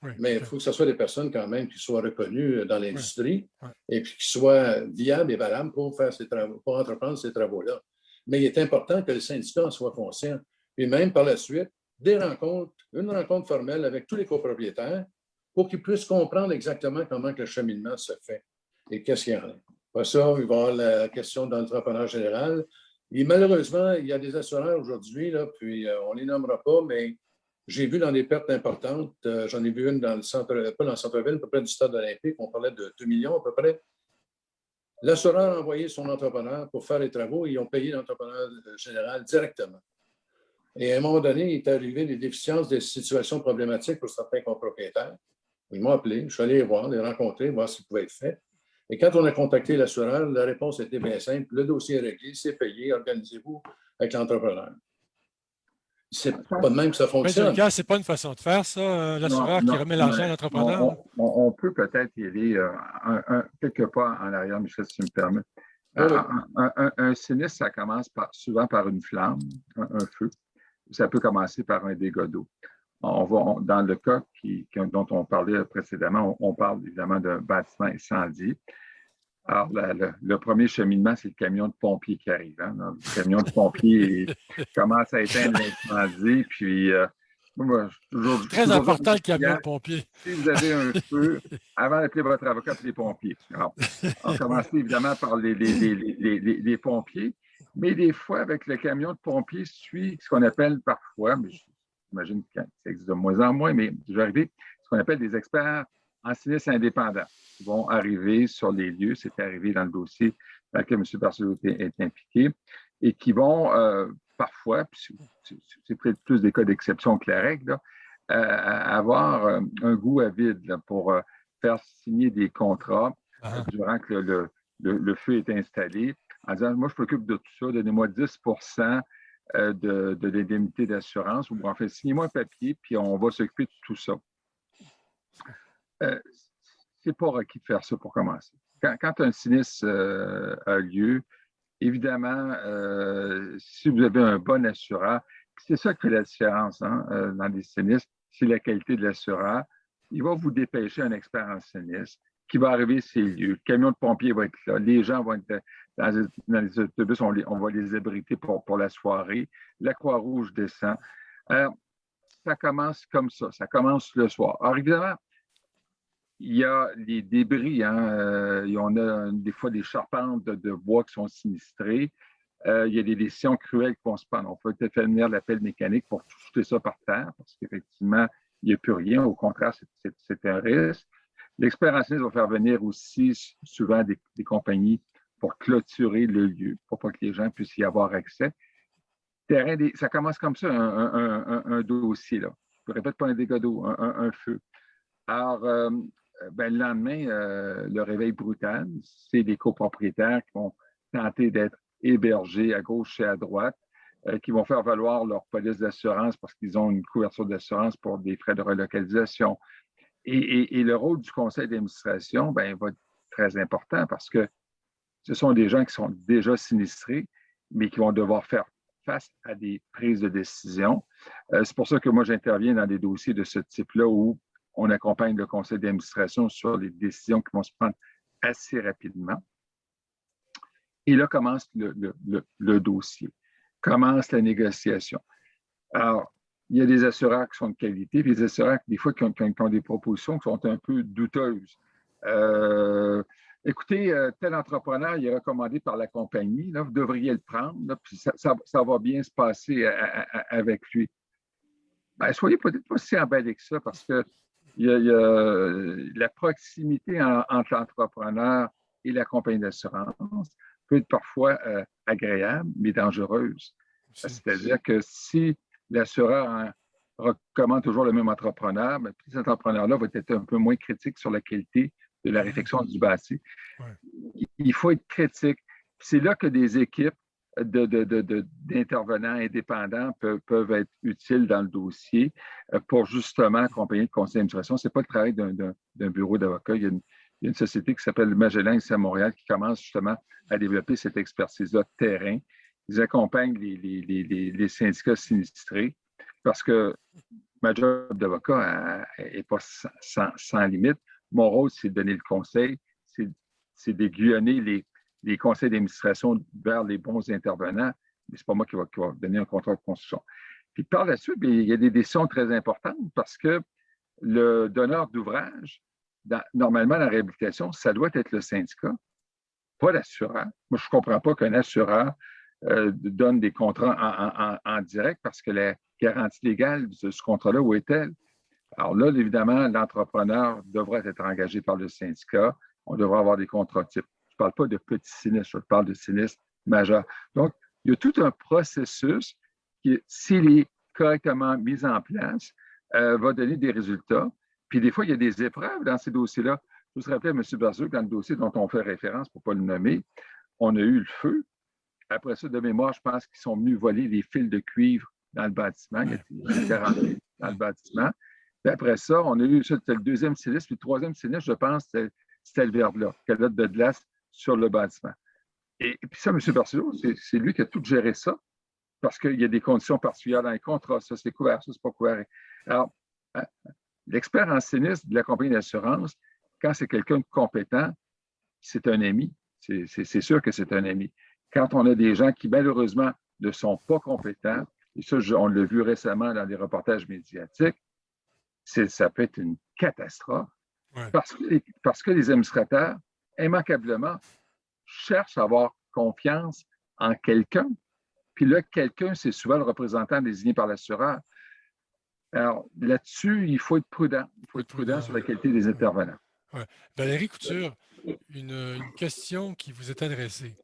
Oui, Mais il OK. faut que ce soit des personnes quand même qui soient reconnues dans Oui, l'industrie oui. et puis qui soient viables et valables pour faire ces travaux, pour entreprendre ces travaux-là. Mais il est important que le syndicat en soit conscient. Puis même par la suite, une rencontre formelle avec tous les copropriétaires pour qu'ils puissent comprendre exactement comment que le cheminement se fait et qu'est-ce qu'il y en a. Après ça, il va y avoir la question d'entrepreneur général. Et malheureusement, il y a des assureurs aujourd'hui, là, puis on ne les nommera pas, mais j'ai vu dans des pertes importantes, j'en ai vu une dans le centre, pas dans le centre-ville, à peu près du stade olympique, on parlait de 2 millions à peu près. L'assureur a envoyé son entrepreneur pour faire les travaux et ils ont payé l'entrepreneur général directement. Et à un moment donné, il est arrivé des déficiences, des situations problématiques pour certains copropriétaires. Ils m'ont appelé, je suis allé les voir, les rencontrer, voir ce qui pouvait être fait. Et quand on a contacté l'assureur, la réponse était bien simple. Le dossier est réglé, c'est payé, organisez-vous avec l'entrepreneur. C'est pas de même que ça Au bien fonctionne. cas, ce n'est pas une façon de faire, ça, Non, l'assureur qui non, remet l'argent à mais l'entrepreneur. on peut peut-être y aller quelque part en arrière, Michel, si tu me permets. Oui, oui. Un sinistre, ça commence souvent par une flamme, un feu. Ça peut commencer par un dégât d'eau. Dans le cas dont on parlait précédemment, on parle évidemment d'un bâtiment incendie. Alors, le premier cheminement, c'est le camion de pompiers qui arrive. Hein. Le camion de pompiers commence à éteindre l'incendie. Puis, moi, je suis Très toujours important, le camion client, de pompier. si vous avez un feu, avant d'appeler votre avocat, appelez les pompiers. Alors, on commence évidemment par les pompiers, mais des fois, avec le camion de pompiers, suit ce qu'on appelle parfois, mais j'imagine que ça existe de moins en moins, mais je vais arriver, ce qu'on appelle des experts en sinistre indépendants qui vont arriver sur les lieux. C'est arrivé dans le dossier dans lequel M. Barcelot est impliqué et qui vont parfois, c'est peut-être plus des cas d'exception que la règle, là, avoir un goût à vide là, pour faire signer des contrats durant que le feu est installé en disant, moi, je m'occupe de tout ça, donnez-moi 10% de l'indemnité d'assurance ou en fait, signez-moi un papier, puis on va s'occuper de tout ça. C'est pas requis de faire ça pour commencer. Quand un sinistre a lieu, évidemment, si vous avez un bon assureur, c'est ça qui fait la différence dans les sinistres, c'est la qualité de l'assureur. Il va vous dépêcher un expert en sinistre qui va arriver sur les lieux. Le camion de pompiers va être là. Les gens vont être dans les autobus, on va les abriter pour la soirée. La Croix-Rouge descend. Ça commence comme ça. Ça commence le soir. Alors, évidemment, il y a les débris. On a des fois des charpentes de bois qui sont sinistrées. Il y a des décisions cruelles qui vont se prendre. On peut peut-être faire venir l'appel mécanique pour tout jeter ça par terre parce qu'effectivement, il n'y a plus rien. Au contraire, c'est un risque. L'expert en sinistre va faire venir aussi souvent des compagnies pour clôturer le lieu, pour pas que les gens puissent y avoir accès. Ça commence comme ça, un dossier. Là. Je ne répète pas un dégât d'eau, un feu. Alors, le lendemain, le réveil brutal, c'est les copropriétaires qui vont tenter d'être hébergés à gauche et à droite, qui vont faire valoir leur police d'assurance parce qu'ils ont une couverture d'assurance pour des frais de relocalisation. Et le rôle du conseil d'administration va être très important parce que ce sont des gens qui sont déjà sinistrés, mais qui vont devoir faire face à des prises de décision. C'est pour ça que moi, j'interviens dans des dossiers de ce type-là où on accompagne le conseil d'administration sur les décisions qui vont se prendre assez rapidement. Et là commence le dossier, commence la négociation. Alors, il y a des assureurs qui sont de qualité, puis des assureurs, des fois, qui ont des propositions qui sont un peu douteuses. Écoutez, tel entrepreneur, il est recommandé par la compagnie, là, vous devriez le prendre, là, puis ça va bien se passer avec lui. Ben, soyez peut-être pas si emballés que ça, parce que il y a la proximité entre l'entrepreneur et la compagnie d'assurance peut être parfois agréable, mais dangereuse. C'est-à-dire que si l'assureur recommande toujours le même entrepreneur, mais puis cet entrepreneur-là va être un peu moins critique sur la qualité de la réfection du bâti. Ouais. Il faut être critique. C'est là que des équipes d'intervenants indépendants peuvent être utiles dans le dossier pour justement accompagner le conseil d'administration. Ce n'est pas le travail d'un bureau d'avocat. Il y a une société qui s'appelle Magellan ici à Montréal qui commence justement à développer cette expertise-là de terrain. Ils accompagnent les syndicats sinistrés parce que ma job d'avocat n'est pas sans limite. Mon rôle, c'est de donner le conseil, c'est d'aiguillonner les conseils d'administration vers les bons intervenants, mais ce n'est pas moi qui va donner un contrat de construction. Puis par la suite, il y a des décisions très importantes parce que le donneur d'ouvrage, normalement, la réhabilitation, ça doit être le syndicat, pas l'assureur. Moi, je ne comprends pas qu'un assureur donne des contrats en direct parce que la garantie légale de ce contrat-là, où est-elle? Alors là, évidemment, l'entrepreneur devrait être engagé par le syndicat. On devrait avoir des contrats types. Je ne parle pas de petits sinistres, je parle de sinistres majeurs. Donc, il y a tout un processus qui, s'il est correctement mis en place, va donner des résultats. Puis des fois, il y a des épreuves dans ces dossiers-là. Je vous rappelle, M. Berger, dans le dossier dont on fait référence, pour ne pas le nommer, on a eu le feu. Après ça, de mémoire, je pense qu'ils sont venus voler des fils de cuivre dans le bâtiment. Il y a 40 dans le bâtiment. Puis après ça, on a eu, c'était le deuxième sinistre. Puis le troisième sinistre, je pense, c'était le verglas, calotte de glace sur le bâtiment. Et puis ça, M. Barcelot, c'est lui qui a tout géré ça parce qu'il y a des conditions particulières dans les contrats. Ça, c'est couvert, ça, c'est pas couvert. Alors, l'expert en sinistre de la compagnie d'assurance, quand c'est quelqu'un de compétent, c'est un ami. C'est sûr que c'est un ami. Quand on a des gens qui, malheureusement, ne sont pas compétents, et ça, on l'a vu récemment dans des reportages médiatiques, ça peut être une catastrophe. Ouais. Parce que les administrateurs, immanquablement, cherchent à avoir confiance en quelqu'un. Puis là, quelqu'un, c'est souvent le représentant désigné par l'assureur. Alors, là-dessus, il faut être prudent. Il faut être prudent sur la qualité des intervenants. Ouais. Valérie Couture, une question qui vous est adressée.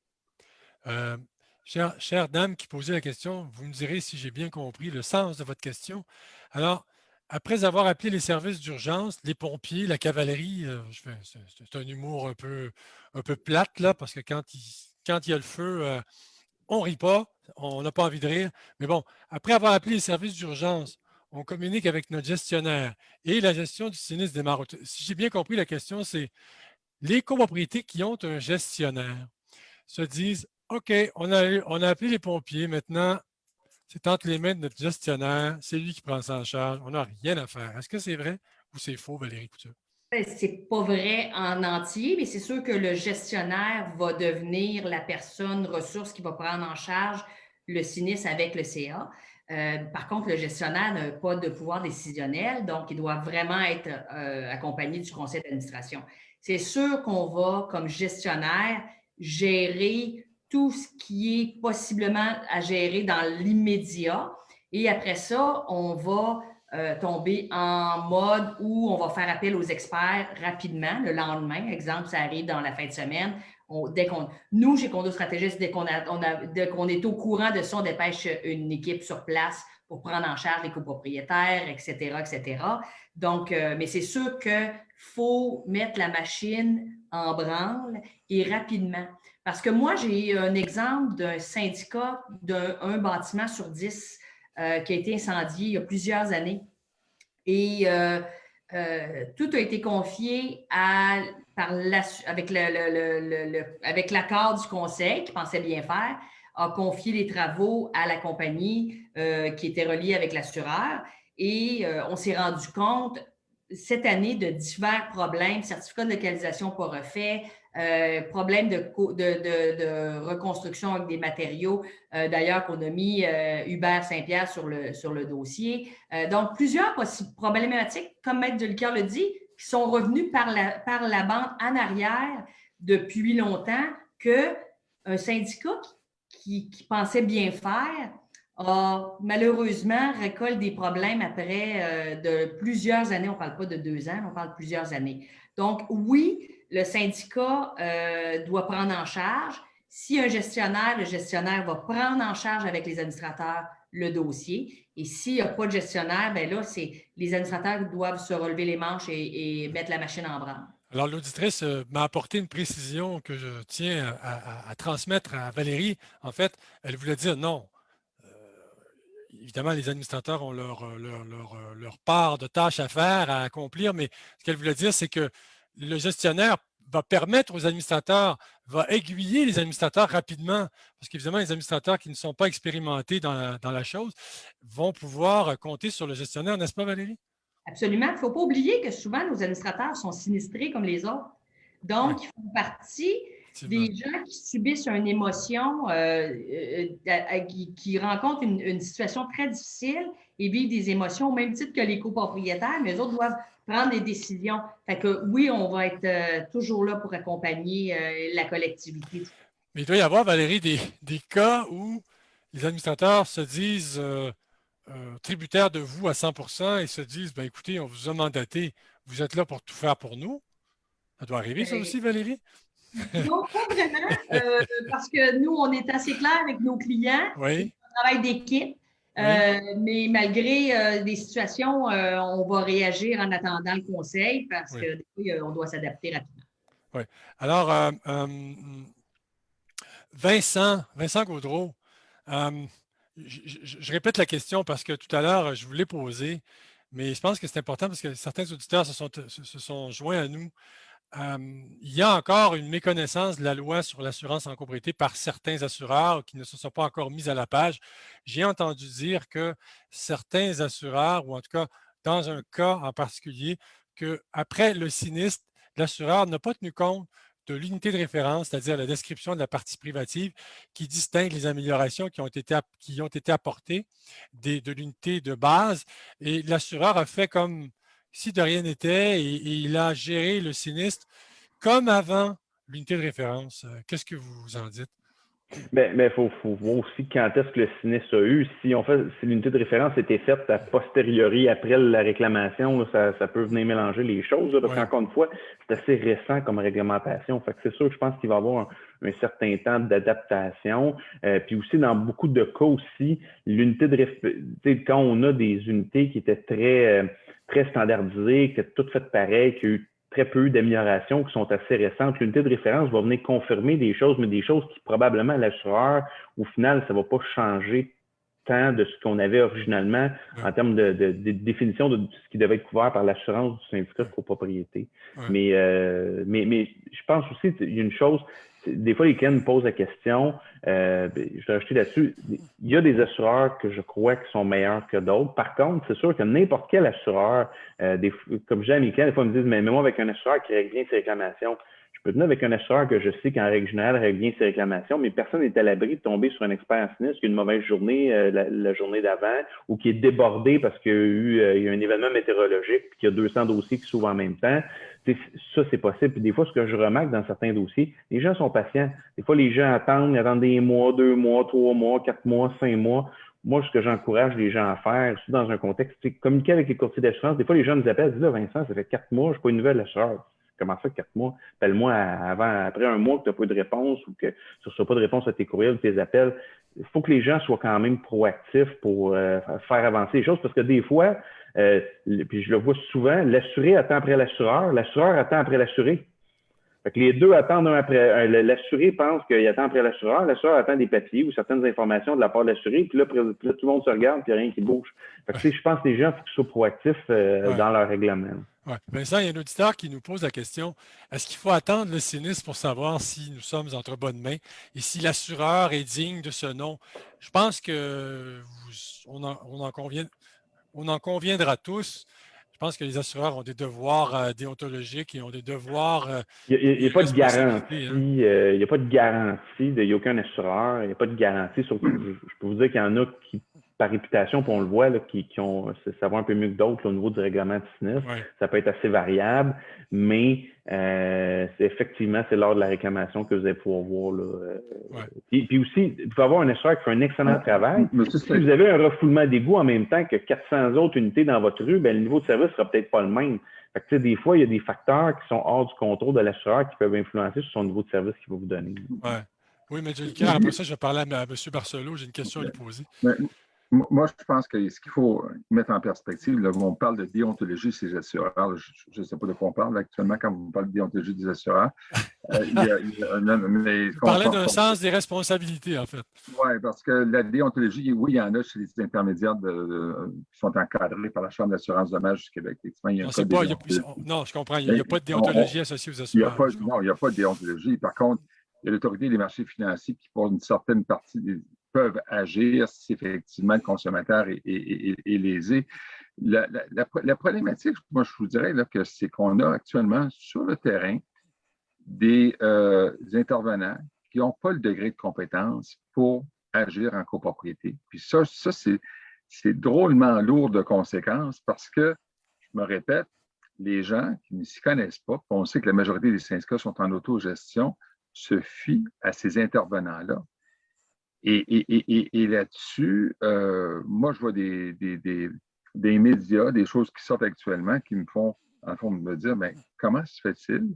Chère dame qui posait la question, vous me direz si j'ai bien compris le sens de votre question. Alors, après avoir appelé les services d'urgence, les pompiers, la cavalerie, c'est un humour un peu plate, là, parce que quand il y a le feu, on ne rit pas, on n'a pas envie de rire. Mais bon, après avoir appelé les services d'urgence, on communique avec notre gestionnaire et la gestion du sinistre démarre. Si j'ai bien compris, la question, c'est les copropriétés qui ont un gestionnaire se disent OK, on a appelé les pompiers, maintenant, c'est entre les mains de notre gestionnaire, c'est lui qui prend ça en charge, on n'a rien à faire. Est-ce que c'est vrai ou c'est faux, Valérie Couture? C'est pas vrai en entier, mais c'est sûr que le gestionnaire va devenir la personne ressource qui va prendre en charge le sinistre avec le CA. Par contre, le gestionnaire n'a pas de pouvoir décisionnel, donc il doit vraiment être accompagné du conseil d'administration. C'est sûr qu'on va, comme gestionnaire, gérer tout ce qui est possiblement à gérer dans l'immédiat. Et après ça, on va tomber en mode où on va faire appel aux experts rapidement, le lendemain. Exemple, ça arrive dans la fin de semaine. Nous, chez Condo Stratégiste, dès qu'on est au courant de ça, on dépêche une équipe sur place pour prendre en charge les copropriétaires, etc., etc. Donc, mais c'est sûr qu'il faut mettre la machine en branle et rapidement. Parce que moi, j'ai un exemple d'un syndicat d'un bâtiment sur 10 qui a été incendié il y a plusieurs années. Et tout a été confié avec l'accord du conseil qui pensait bien faire, a confié les travaux à la compagnie qui était reliée avec l'assureur. Et on s'est rendu compte cette année de divers problèmes, certificat de localisation pas refait, problème de reconstruction avec des matériaux, d'ailleurs qu'on a mis Hubert Saint-Pierre sur le dossier. Donc, plusieurs problématiques, comme Maître Delicoeur le dit, qui sont revenues par la bande en arrière depuis longtemps, qu'un syndicat qui pensait bien faire a malheureusement récolte des problèmes après de plusieurs années. On ne parle pas de 2 ans, on parle de plusieurs années. Donc, oui, le syndicat doit prendre en charge, Si un gestionnaire, le gestionnaire va prendre en charge avec les administrateurs le dossier. Et s'il n'y a pas de gestionnaire, bien là, les administrateurs doivent se relever les manches et mettre la machine en branle. Alors, l'auditrice m'a apporté une précision que je tiens à transmettre à Valérie. En fait, elle voulait dire non. Évidemment, les administrateurs ont leur part de tâches à faire, à accomplir, mais ce qu'elle voulait dire, c'est que le gestionnaire va permettre aux administrateurs, va aiguiller les administrateurs rapidement, parce qu'évidemment, les administrateurs qui ne sont pas expérimentés dans la chose vont pouvoir compter sur le gestionnaire, n'est-ce pas, Valérie? Absolument. Il ne faut pas oublier que souvent, nos administrateurs sont sinistrés comme les autres. Donc, ils font partie des gens qui subissent une émotion, qui rencontrent une situation très difficile et vivent des émotions au même titre que les copropriétaires, mais eux autres doivent prendre des décisions. Fait que oui, on va être toujours là pour accompagner la collectivité. Mais il doit y avoir, Valérie, des cas où les administrateurs se disent tributaires de vous à 100% et se disent, ben, écoutez, on vous a mandaté, vous êtes là pour tout faire pour nous. Ça doit arriver, ça aussi, Valérie? Non, pas vraiment, parce que nous, on est assez clair avec nos clients. Oui. On travaille d'équipe, mais malgré des situations, on va réagir en attendant le conseil parce que des fois, on doit s'adapter rapidement. Oui. Alors, Vincent Gaudreau, je répète la question parce que tout à l'heure, je vous l'ai posée, mais je pense que c'est important parce que certains auditeurs se sont joints à nous. Il y a encore une méconnaissance de la loi sur l'assurance en copropriété par certains assureurs qui ne se sont pas encore mis à la page. J'ai entendu dire que certains assureurs, ou en tout cas dans un cas en particulier, qu'après le sinistre, l'assureur n'a pas tenu compte de l'unité de référence, c'est-à-dire la description de la partie privative qui distingue les améliorations qui ont été apportées de l'unité de base. Et l'assureur a fait comme si de rien n'était, et il a géré le sinistre comme avant l'unité de référence. Qu'est-ce que vous en dites? Mais faut voir aussi quand est-ce que le sinistre a eu. Si l'unité de référence était faite a posteriori, après la réclamation, là, ça peut venir mélanger les choses. Là, parce qu'encore une fois, c'est assez récent comme réglementation. Fait que c'est sûr que je pense qu'il va y avoir un certain temps d'adaptation. Puis aussi, dans beaucoup de cas aussi, l'unité de référence, quand on a des unités qui étaient très standardisées, qui étaient toutes faites pareil, qui ont eu très peu d'améliorations qui sont assez récentes. L'unité de référence va venir confirmer des choses, mais des choses qui probablement l'assureur, au final, ça ne va pas changer tant de ce qu'on avait originalement en termes de définition de ce qui devait être couvert par l'assurance du syndicat de copropriété. Mais je pense aussi qu'il y a une chose, des fois, les clients me posent la question, je vais rajouter là-dessus, il y a des assureurs que je crois qui sont meilleurs que d'autres. Par contre, c'est sûr que n'importe quel assureur, comme je dis à mes clients, des fois, ils me disent, mais moi, avec un assureur qui règle bien ses réclamations, je peux venir avec un assureur que je sais qu'en règle générale règle bien ses réclamations, mais personne n'est à l'abri de tomber sur un expert en sinistre qui a une mauvaise journée la journée d'avant ou qui est débordé parce qu'il y a eu un événement météorologique et qu'il y a 200 dossiers qui s'ouvrent en même temps. Ça, c'est possible. Puis des fois, ce que je remarque dans certains dossiers, les gens sont patients. Des fois, les gens attendent des mois, 2 mois, 3 mois, 4 mois, 5 mois. Moi, ce que j'encourage les gens à faire, c'est dans un contexte, c'est communiquer avec les courtiers d'assurance. Des fois, les gens nous appellent et disent, là, Vincent, ça fait 4 mois, je n'ai pas une nouvelle assureur. Comment ça, 4 mois? Appelle-moi après un mois que tu n'as pas eu de réponse ou que tu ne reçois pas de réponse à tes courriels ou tes appels. Il faut que les gens soient quand même proactifs pour faire avancer les choses parce que des fois, puis je le vois souvent, l'assuré attend après l'assureur attend après l'assuré. Fait que les deux attendent un après. L'assuré pense qu'il attend après l'assureur attend des papiers ou certaines informations de la part de l'assuré, puis là, tout le monde se regarde, puis il n'y a rien qui bouge. Fait que, je pense que les gens, il faut qu'ils soient proactifs dans leur règlement. Ouais. Vincent, il y a un auditeur qui nous pose la question, est-ce qu'il faut attendre le sinistre pour savoir si nous sommes entre bonnes mains et si l'assureur est digne de ce nom? Je pense que on en conviendra tous. Je pense que les assureurs ont des devoirs déontologiques et ont des devoirs. Il n'y a pas de garantie. Il n'y a pas de garantie. Il n'y a aucun assureur. Il n'y a pas de garantie. Surtout, je peux vous dire qu'il y en a qui, par réputation, puis on le voit, là, qui ont ça va un peu mieux que d'autres là, au niveau du règlement de sinistre. Ouais. Ça peut être assez variable, mais effectivement, c'est lors de la réclamation que vous allez pouvoir voir. Là, puis aussi, vous pouvez avoir un assureur qui fait un excellent travail. Si vous avez un refoulement d'égouts en même temps que 400 autres unités dans votre rue, ben, le niveau de service ne sera peut-être pas le même. Fait que, des fois, il y a des facteurs qui sont hors du contrôle de l'assureur qui peuvent influencer sur son niveau de service qu'il va vous donner. Ouais. Oui, M. Leclerc, après ça, je vais parler à M. Barcelot. J'ai une question à lui poser. Moi, je pense que ce qu'il faut mettre en perspective, là, où on parle de déontologie chez les assureurs, je ne sais pas de quoi on parle là, actuellement quand on parle de déontologie des assureurs. Vous parlez d'un sens des responsabilités, en fait. Oui, parce que la déontologie, oui, il y en a chez les intermédiaires qui sont encadrés par la Chambre d'assurance dommages du Québec. Effectivement, il y a un code de déontologie. Non, je comprends. Il n'y a pas de déontologie associée aux assureurs. Non, il n'y a pas de déontologie. Par contre, il y a l'autorité des marchés financiers qui, pour une certaine partie, peuvent agir si effectivement le consommateur est lésé. La problématique, moi, je vous dirais là, que c'est qu'on a actuellement sur le terrain des intervenants qui n'ont pas le degré de compétence pour agir en copropriété. Puis ça c'est drôlement lourd de conséquences parce que, je me répète, les gens qui ne s'y connaissent pas, on sait que la majorité des syndicats sont en autogestion, se fient à ces intervenants-là. Et là-dessus, moi, je vois des médias, des choses qui sortent actuellement qui me font, en fond, me dire, bien, comment se fait-il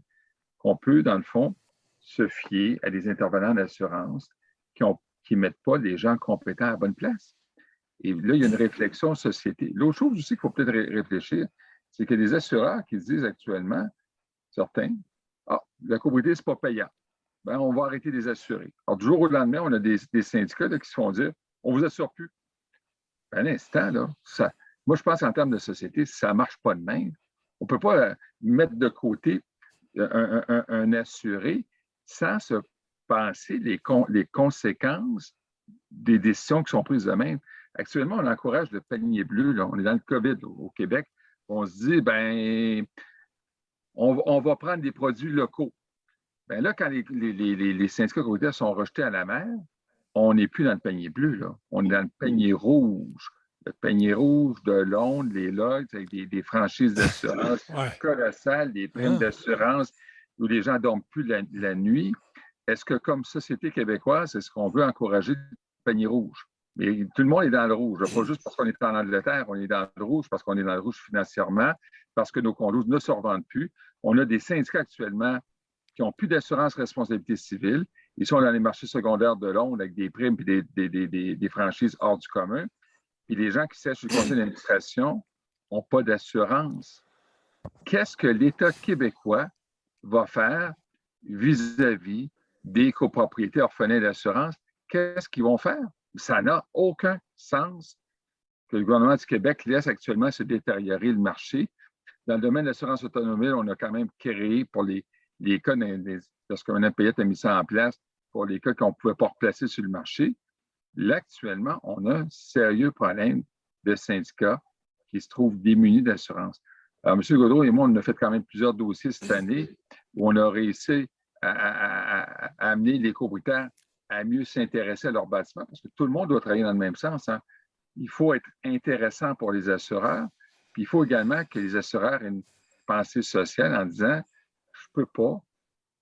qu'on peut, dans le fond, se fier à des intervenants d'assurance qui ne mettent pas les gens compétents à la bonne place? Et là, il y a une réflexion société. L'autre chose aussi qu'il faut peut-être réfléchir, c'est qu'il y a des assureurs qui se disent actuellement, certains, la copropriété, ce n'est pas payant. Ben, on va arrêter de les assurer. Alors, du jour au lendemain, on a des syndicats là, qui se font dire, on ne vous assure plus. Ben, à l'instant, là, moi, je pense qu'en termes de société, ça ne marche pas de même. On ne peut pas mettre de côté un assuré sans se penser les conséquences des décisions qui sont prises de même. Actuellement, on encourage le panier bleu. Là. On est dans le COVID là, au Québec. On se dit, ben, on va prendre des produits locaux. Ben là, quand les syndicats communautaires sont rejetés à la mer, on n'est plus dans le panier bleu. Là. On est dans le panier rouge. Le panier rouge de Londres, les Lloyds, avec des franchises d'assurance colossales, des primes d'assurance où les gens ne dorment plus la nuit. Est-ce que, comme société québécoise, est-ce qu'on veut encourager le panier rouge? Mais tout le monde est dans le rouge. Pas juste parce qu'on est en Angleterre, on est dans le rouge parce qu'on est dans le rouge financièrement, parce que nos condos ne se revendent plus. On a des syndicats actuellement qui n'ont plus d'assurance responsabilité civile. Ils sont dans les marchés secondaires de Londres avec des primes et des franchises hors du commun. Puis les gens qui siègent sur le conseil d'administration n'ont pas d'assurance. Qu'est-ce que l'État québécois va faire vis-à-vis des copropriétés orphelins d'assurance? Qu'est-ce qu'ils vont faire? Ça n'a aucun sens que le gouvernement du Québec laisse actuellement se détériorer le marché. Dans le domaine de l'assurance automobile, on a quand même créé pour les cas, lorsqu'un NPI a mis ça en place, pour les cas qu'on ne pouvait pas replacer sur le marché. Là, actuellement, on a un sérieux problème de syndicats qui se trouvent démunis d'assurance. Alors, M. Gaudreau et moi, on a fait quand même plusieurs dossiers cette année où on a réussi à amener les copropriétaires à mieux s'intéresser à leur bâtiment parce que tout le monde doit travailler dans le même sens. Hein. Il faut être intéressant pour les assureurs, puis il faut également que les assureurs aient une pensée sociale en disant « je ne peux pas,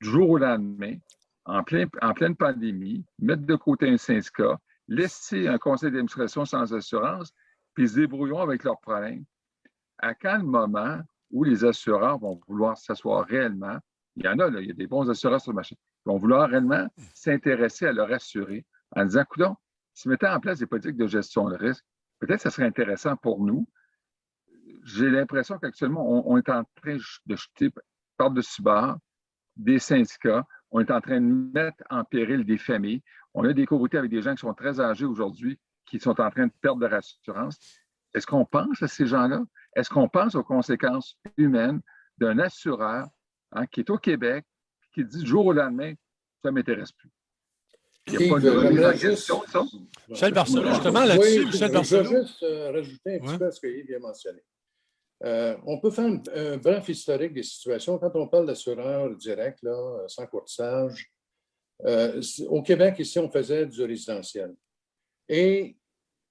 du jour au lendemain, en pleine pandémie, mettre de côté un syndicat, laisser un conseil d'administration sans assurance, puis se débrouillons avec leurs problèmes. » À quand le moment où les assureurs vont vouloir s'asseoir réellement, il y en a, là, il y a des bons assureurs sur le marché, qui vont vouloir réellement s'intéresser à leur assurer en disant, coudonc, si mettant en place des politiques de gestion de risque, peut-être que ça serait intéressant pour nous. J'ai l'impression qu'actuellement, on est en train de jeter par-dessus bord des syndicats, on est en train de mettre en péril des familles. On a des copropriétés avec des gens qui sont très âgés aujourd'hui, qui sont en train de perdre leur assurance. Est-ce qu'on pense à ces gens-là? Est-ce qu'on pense aux conséquences humaines d'un assureur qui est au Québec, qui dit du jour au lendemain, ça ne m'intéresse plus? Il n'y a pas de remise en question, ça? Michel Barcelot, justement, là-dessus, Michel Barcelot. Je vais juste rajouter un petit peu à ce que Yves a mentionné. On peut faire un bref historique des situations. Quand on parle d'assureur direct, là, sans courtisage, au Québec, ici, on faisait du résidentiel. Et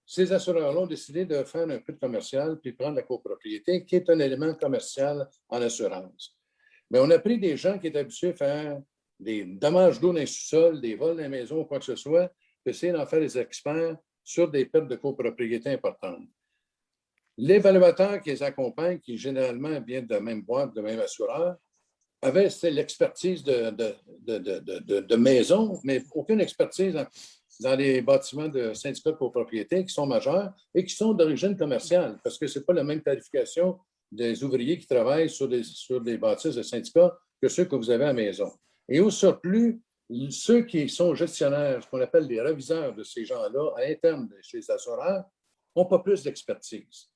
ces assureurs-là ont décidé de faire un peu de commercial puis prendre la copropriété, qui est un élément commercial en assurance. Mais on a pris des gens qui étaient habitués à faire des dommages d'eau dans les sous-sols, des vols dans les maisons ou quoi que ce soit, puis essayer d'en faire des experts sur des pertes de copropriété importantes. L'évaluateur qui les accompagne, qui généralement vient de même boîte, de même assureur, avait l'expertise de maison, mais aucune expertise dans les bâtiments de syndicats de copropriété qui sont majeurs et qui sont d'origine commerciale, parce que ce n'est pas la même tarification des ouvriers qui travaillent sur des bâtisses de syndicats que ceux que vous avez à la maison. Et au surplus, ceux qui sont gestionnaires, ce qu'on appelle les reviseurs de ces gens-là, à l'interne chez les assureurs, n'ont pas plus d'expertise.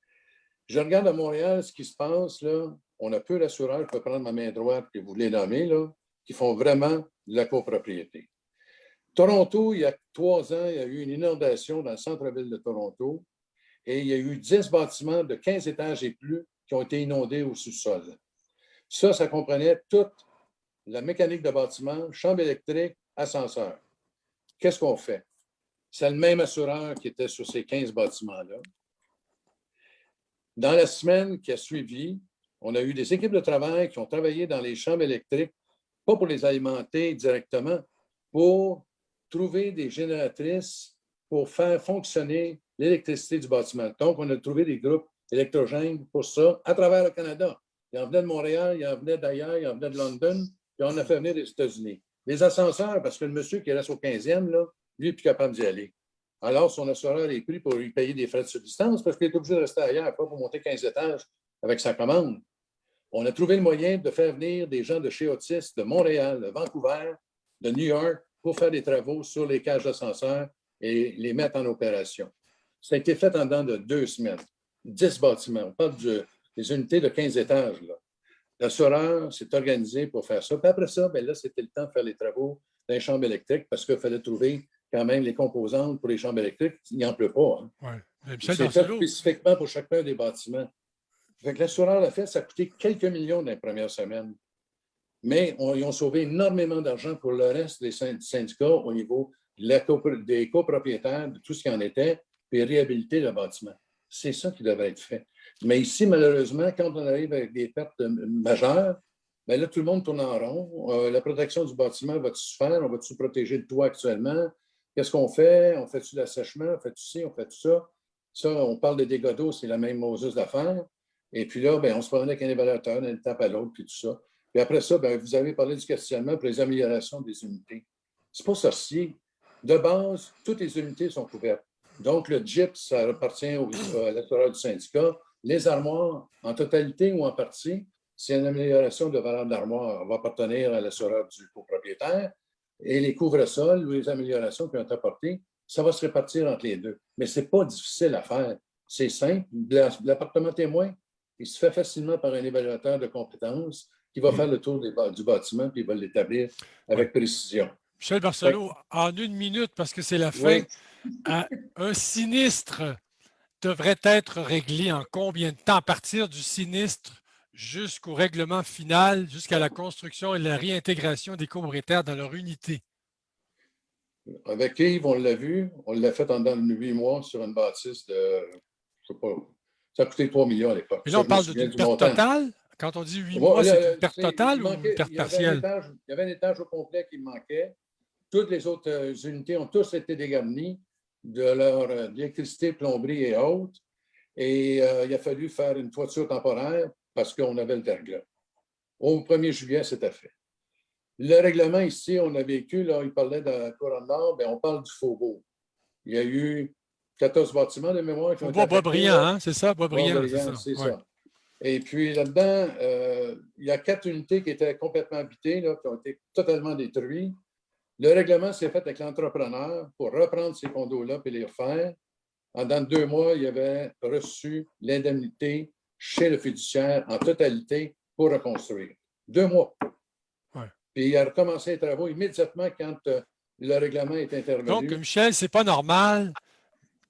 Je regarde à Montréal ce qui se passe, là. On a peu d'assureurs, je peux prendre ma main droite que vous les nommez, là, qui font vraiment de la copropriété. Toronto, il y a 3 ans, il y a eu une inondation dans le centre-ville de Toronto et il y a eu 10 bâtiments de 15 étages et plus qui ont été inondés au sous-sol. Ça comprenait toute la mécanique de bâtiment, chambre électrique, ascenseur. Qu'est-ce qu'on fait? C'est le même assureur qui était sur ces 15 bâtiments-là. Dans la semaine qui a suivi, on a eu des équipes de travail qui ont travaillé dans les chambres électriques, pas pour les alimenter directement, pour trouver des génératrices pour faire fonctionner l'électricité du bâtiment. Donc, on a trouvé des groupes électrogènes pour ça à travers le Canada. Il en venait de Montréal, il en venait d'ailleurs, il en venait de London, puis on a fait venir des États-Unis. Les ascenseurs, parce que le monsieur qui reste au 15e, là, lui, n'est plus capable d'y aller. Alors, son assureur est pris pour lui payer des frais de subsistance parce qu'il est obligé de rester ailleurs, pas pour monter 15 étages avec sa commande. On a trouvé le moyen de faire venir des gens de chez Otis, de Montréal, de Vancouver, de New York, pour faire des travaux sur les cages d'ascenseurs et les mettre en opération. Ça a été fait en dedans de 2 semaines. 10 bâtiments. On parle des unités de 15 étages. L'assureur s'est organisé pour faire ça. Puis après ça, bien là, c'était le temps de faire les travaux dans les chambres électriques parce qu'il fallait trouver quand même les composantes pour les chambres électriques. Il n'y en pleut pas. Hein. Ouais. C'est fait spécifiquement pour chacun des bâtiments. Fait que l'assureur l'a fait, ça a coûté quelques millions dans les premières semaines. Mais ils ont sauvé énormément d'argent pour le reste des syndicats au niveau des copropriétaires, de tout ce qui en était, puis réhabiliter le bâtiment. C'est ça qui devrait être fait. Mais ici, malheureusement, quand on arrive avec des pertes majeures, bien là, tout le monde tourne en rond. La protection du bâtiment va-tu se faire? On va-tu protéger le toit actuellement? Qu'est-ce qu'on fait? On fait-tu l'assèchement? On fait-tu ci? On fait-tu ça? Ça, on parle de dégâts d'eau, c'est la même Moses d'affaires. Et puis là, bien, on se promène avec un évaluateur d'une étape à l'autre, puis tout ça. Puis après ça, bien, vous avez parlé du questionnement pour les améliorations des unités. C'est pas sorcier. De base, toutes les unités sont couvertes. Donc, le GIP, ça appartient à l'assureur du syndicat. Les armoires, en totalité ou en partie, c'est une amélioration de valeur d'armoire. On va appartenir à l'assureur du copropriétaire. Et les couvre-sols ou les améliorations qui ont été apportées, ça va se répartir entre les deux. Mais ce n'est pas difficile à faire. C'est simple. L'appartement témoin, il se fait facilement par un évaluateur de compétences qui va faire le tour du bâtiment puis il va l'établir avec précision. Michel Barcelot, en 1 minute, parce que c'est la fin, un sinistre devrait être réglé en combien de temps à partir du sinistre jusqu'au règlement final, jusqu'à la construction et la réintégration des copropriétaires dans leur unité? Avec Yves, on l'a vu, on l'a fait en dans 8 mois sur une bâtisse de, je ne sais pas, ça a coûté 3 millions à l'époque. Mais là, on parle d'une perte totale? Quand on dit 8 mois, c'est une perte totale ou une perte partielle? Il y avait un étage au complet qui manquait. Toutes les autres unités ont tous été dégarnies de leur électricité, plomberie et autres. Et il a fallu faire une toiture temporaire parce qu'on avait le verglas. Au 1er juillet, c'était fait. Le règlement ici, on a vécu, là, il parlait de la Couronne Nord, bien, on parle du Faubourg. Il y a eu 14 bâtiments de mémoire qui ont été Boisbriand, hein? C'est ça? Boisbriand, c'est ça. Et puis là-dedans, il y a 4 unités qui étaient complètement habitées, là, qui ont été totalement détruites. Le règlement s'est fait avec l'entrepreneur pour reprendre ces condos-là et les refaire. En dans 2 mois, il avait reçu l'indemnité chez le fiduciaire en totalité pour reconstruire. 2 mois. Ouais. Puis il a recommencé les travaux immédiatement quand le règlement est intervenu. Donc, Michel, c'est pas normal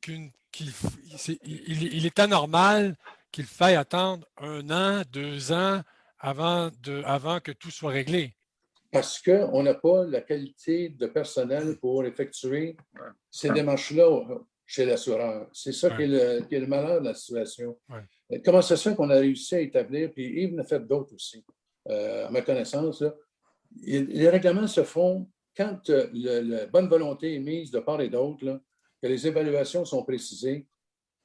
il est anormal qu'il faille attendre 1 an, 2 ans avant que tout soit réglé. Parce qu'on n'a pas la qualité de personnel pour effectuer ces démarches-là chez l'assureur. C'est ça qui est le malheur de la situation. Ouais. Comment ça se fait qu'on a réussi à établir, puis Yves en a fait d'autres aussi, à ma connaissance, là, les règlements se font quand la bonne volonté est mise de part et d'autre, là, que les évaluations sont précisées.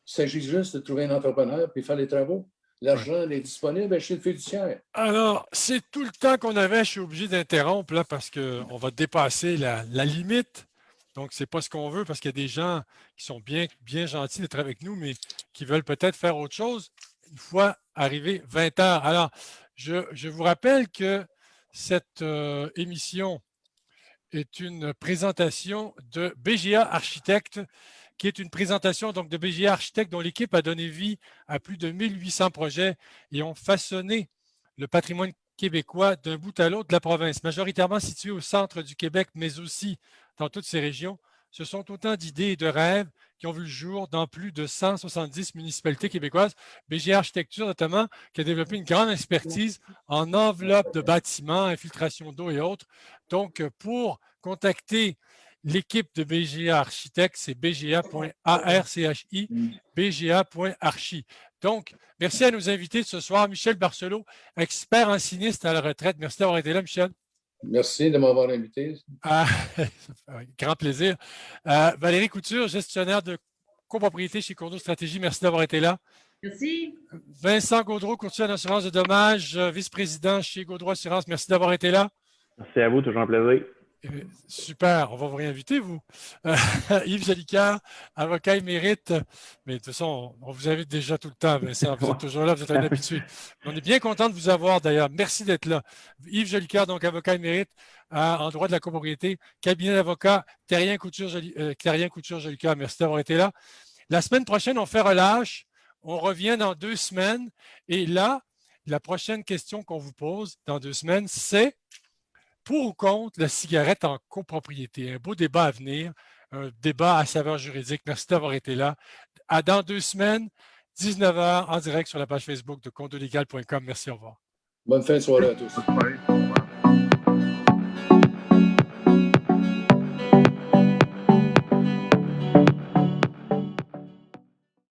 Il s'agit juste de trouver un entrepreneur puis faire les travaux. L'argent est disponible chez le fiduciaire. Alors, c'est tout le temps qu'on avait. Je suis obligé d'interrompre là parce qu'on va dépasser la limite. Donc, ce n'est pas ce qu'on veut parce qu'il y a des gens qui sont bien gentils d'être avec nous, mais qui veulent peut-être faire autre chose une fois arrivé 20 heures. Alors, je vous rappelle que cette émission est une présentation de BGA Architectes, qui est une présentation donc de BGA Architectes dont l'équipe a donné vie à plus de 1800 projets et ont façonné le patrimoine québécois d'un bout à l'autre de la province, majoritairement situé au centre du Québec, mais aussi dans toutes ces régions. Ce sont autant d'idées et de rêves qui ont vu le jour dans plus de 170 municipalités québécoises. BGA Architecture, notamment, qui a développé une grande expertise en enveloppe de bâtiments, infiltration d'eau et autres. Donc, pour contacter l'équipe de BGA Architectes, c'est bga.archi, bga.archi. Donc, merci à nos invités de ce soir. Michel Barcelot, expert en sinistre à la retraite. Merci d'avoir été là, Michel. Merci de m'avoir invité. Grand plaisir. Valérie Couture, gestionnaire de copropriété chez Condo Stratégie. Merci d'avoir été là. Merci. Vincent Gaudreau, courtier en assurance de dommages, vice-président chez Gaudreau Assurance. Merci d'avoir été là. Merci à vous, toujours un plaisir. Super, on va vous réinviter, vous. Yves Jolicoeur, avocat émérite. Mais de toute façon, on vous invite déjà tout le temps, Vincent. Vous êtes toujours là, vous êtes un habitué. On est bien content de vous avoir, d'ailleurs. Merci d'être là. Yves Jolicoeur, donc avocat émérite en droit de la copropriété, cabinet d'avocat Terrien Couture Jolicoeur. Merci d'avoir été là. La semaine prochaine, on fait relâche. On revient dans 2 semaines. Et là, la prochaine question qu'on vous pose dans 2 semaines, c'est pour ou contre la cigarette en copropriété? Un beau débat à venir, un débat à saveur juridique. Merci d'avoir été là. À dans 2 semaines, 19h, en direct sur la page Facebook de condolégal.com. Merci, au revoir. Bonne fin de soirée à tous. Oui.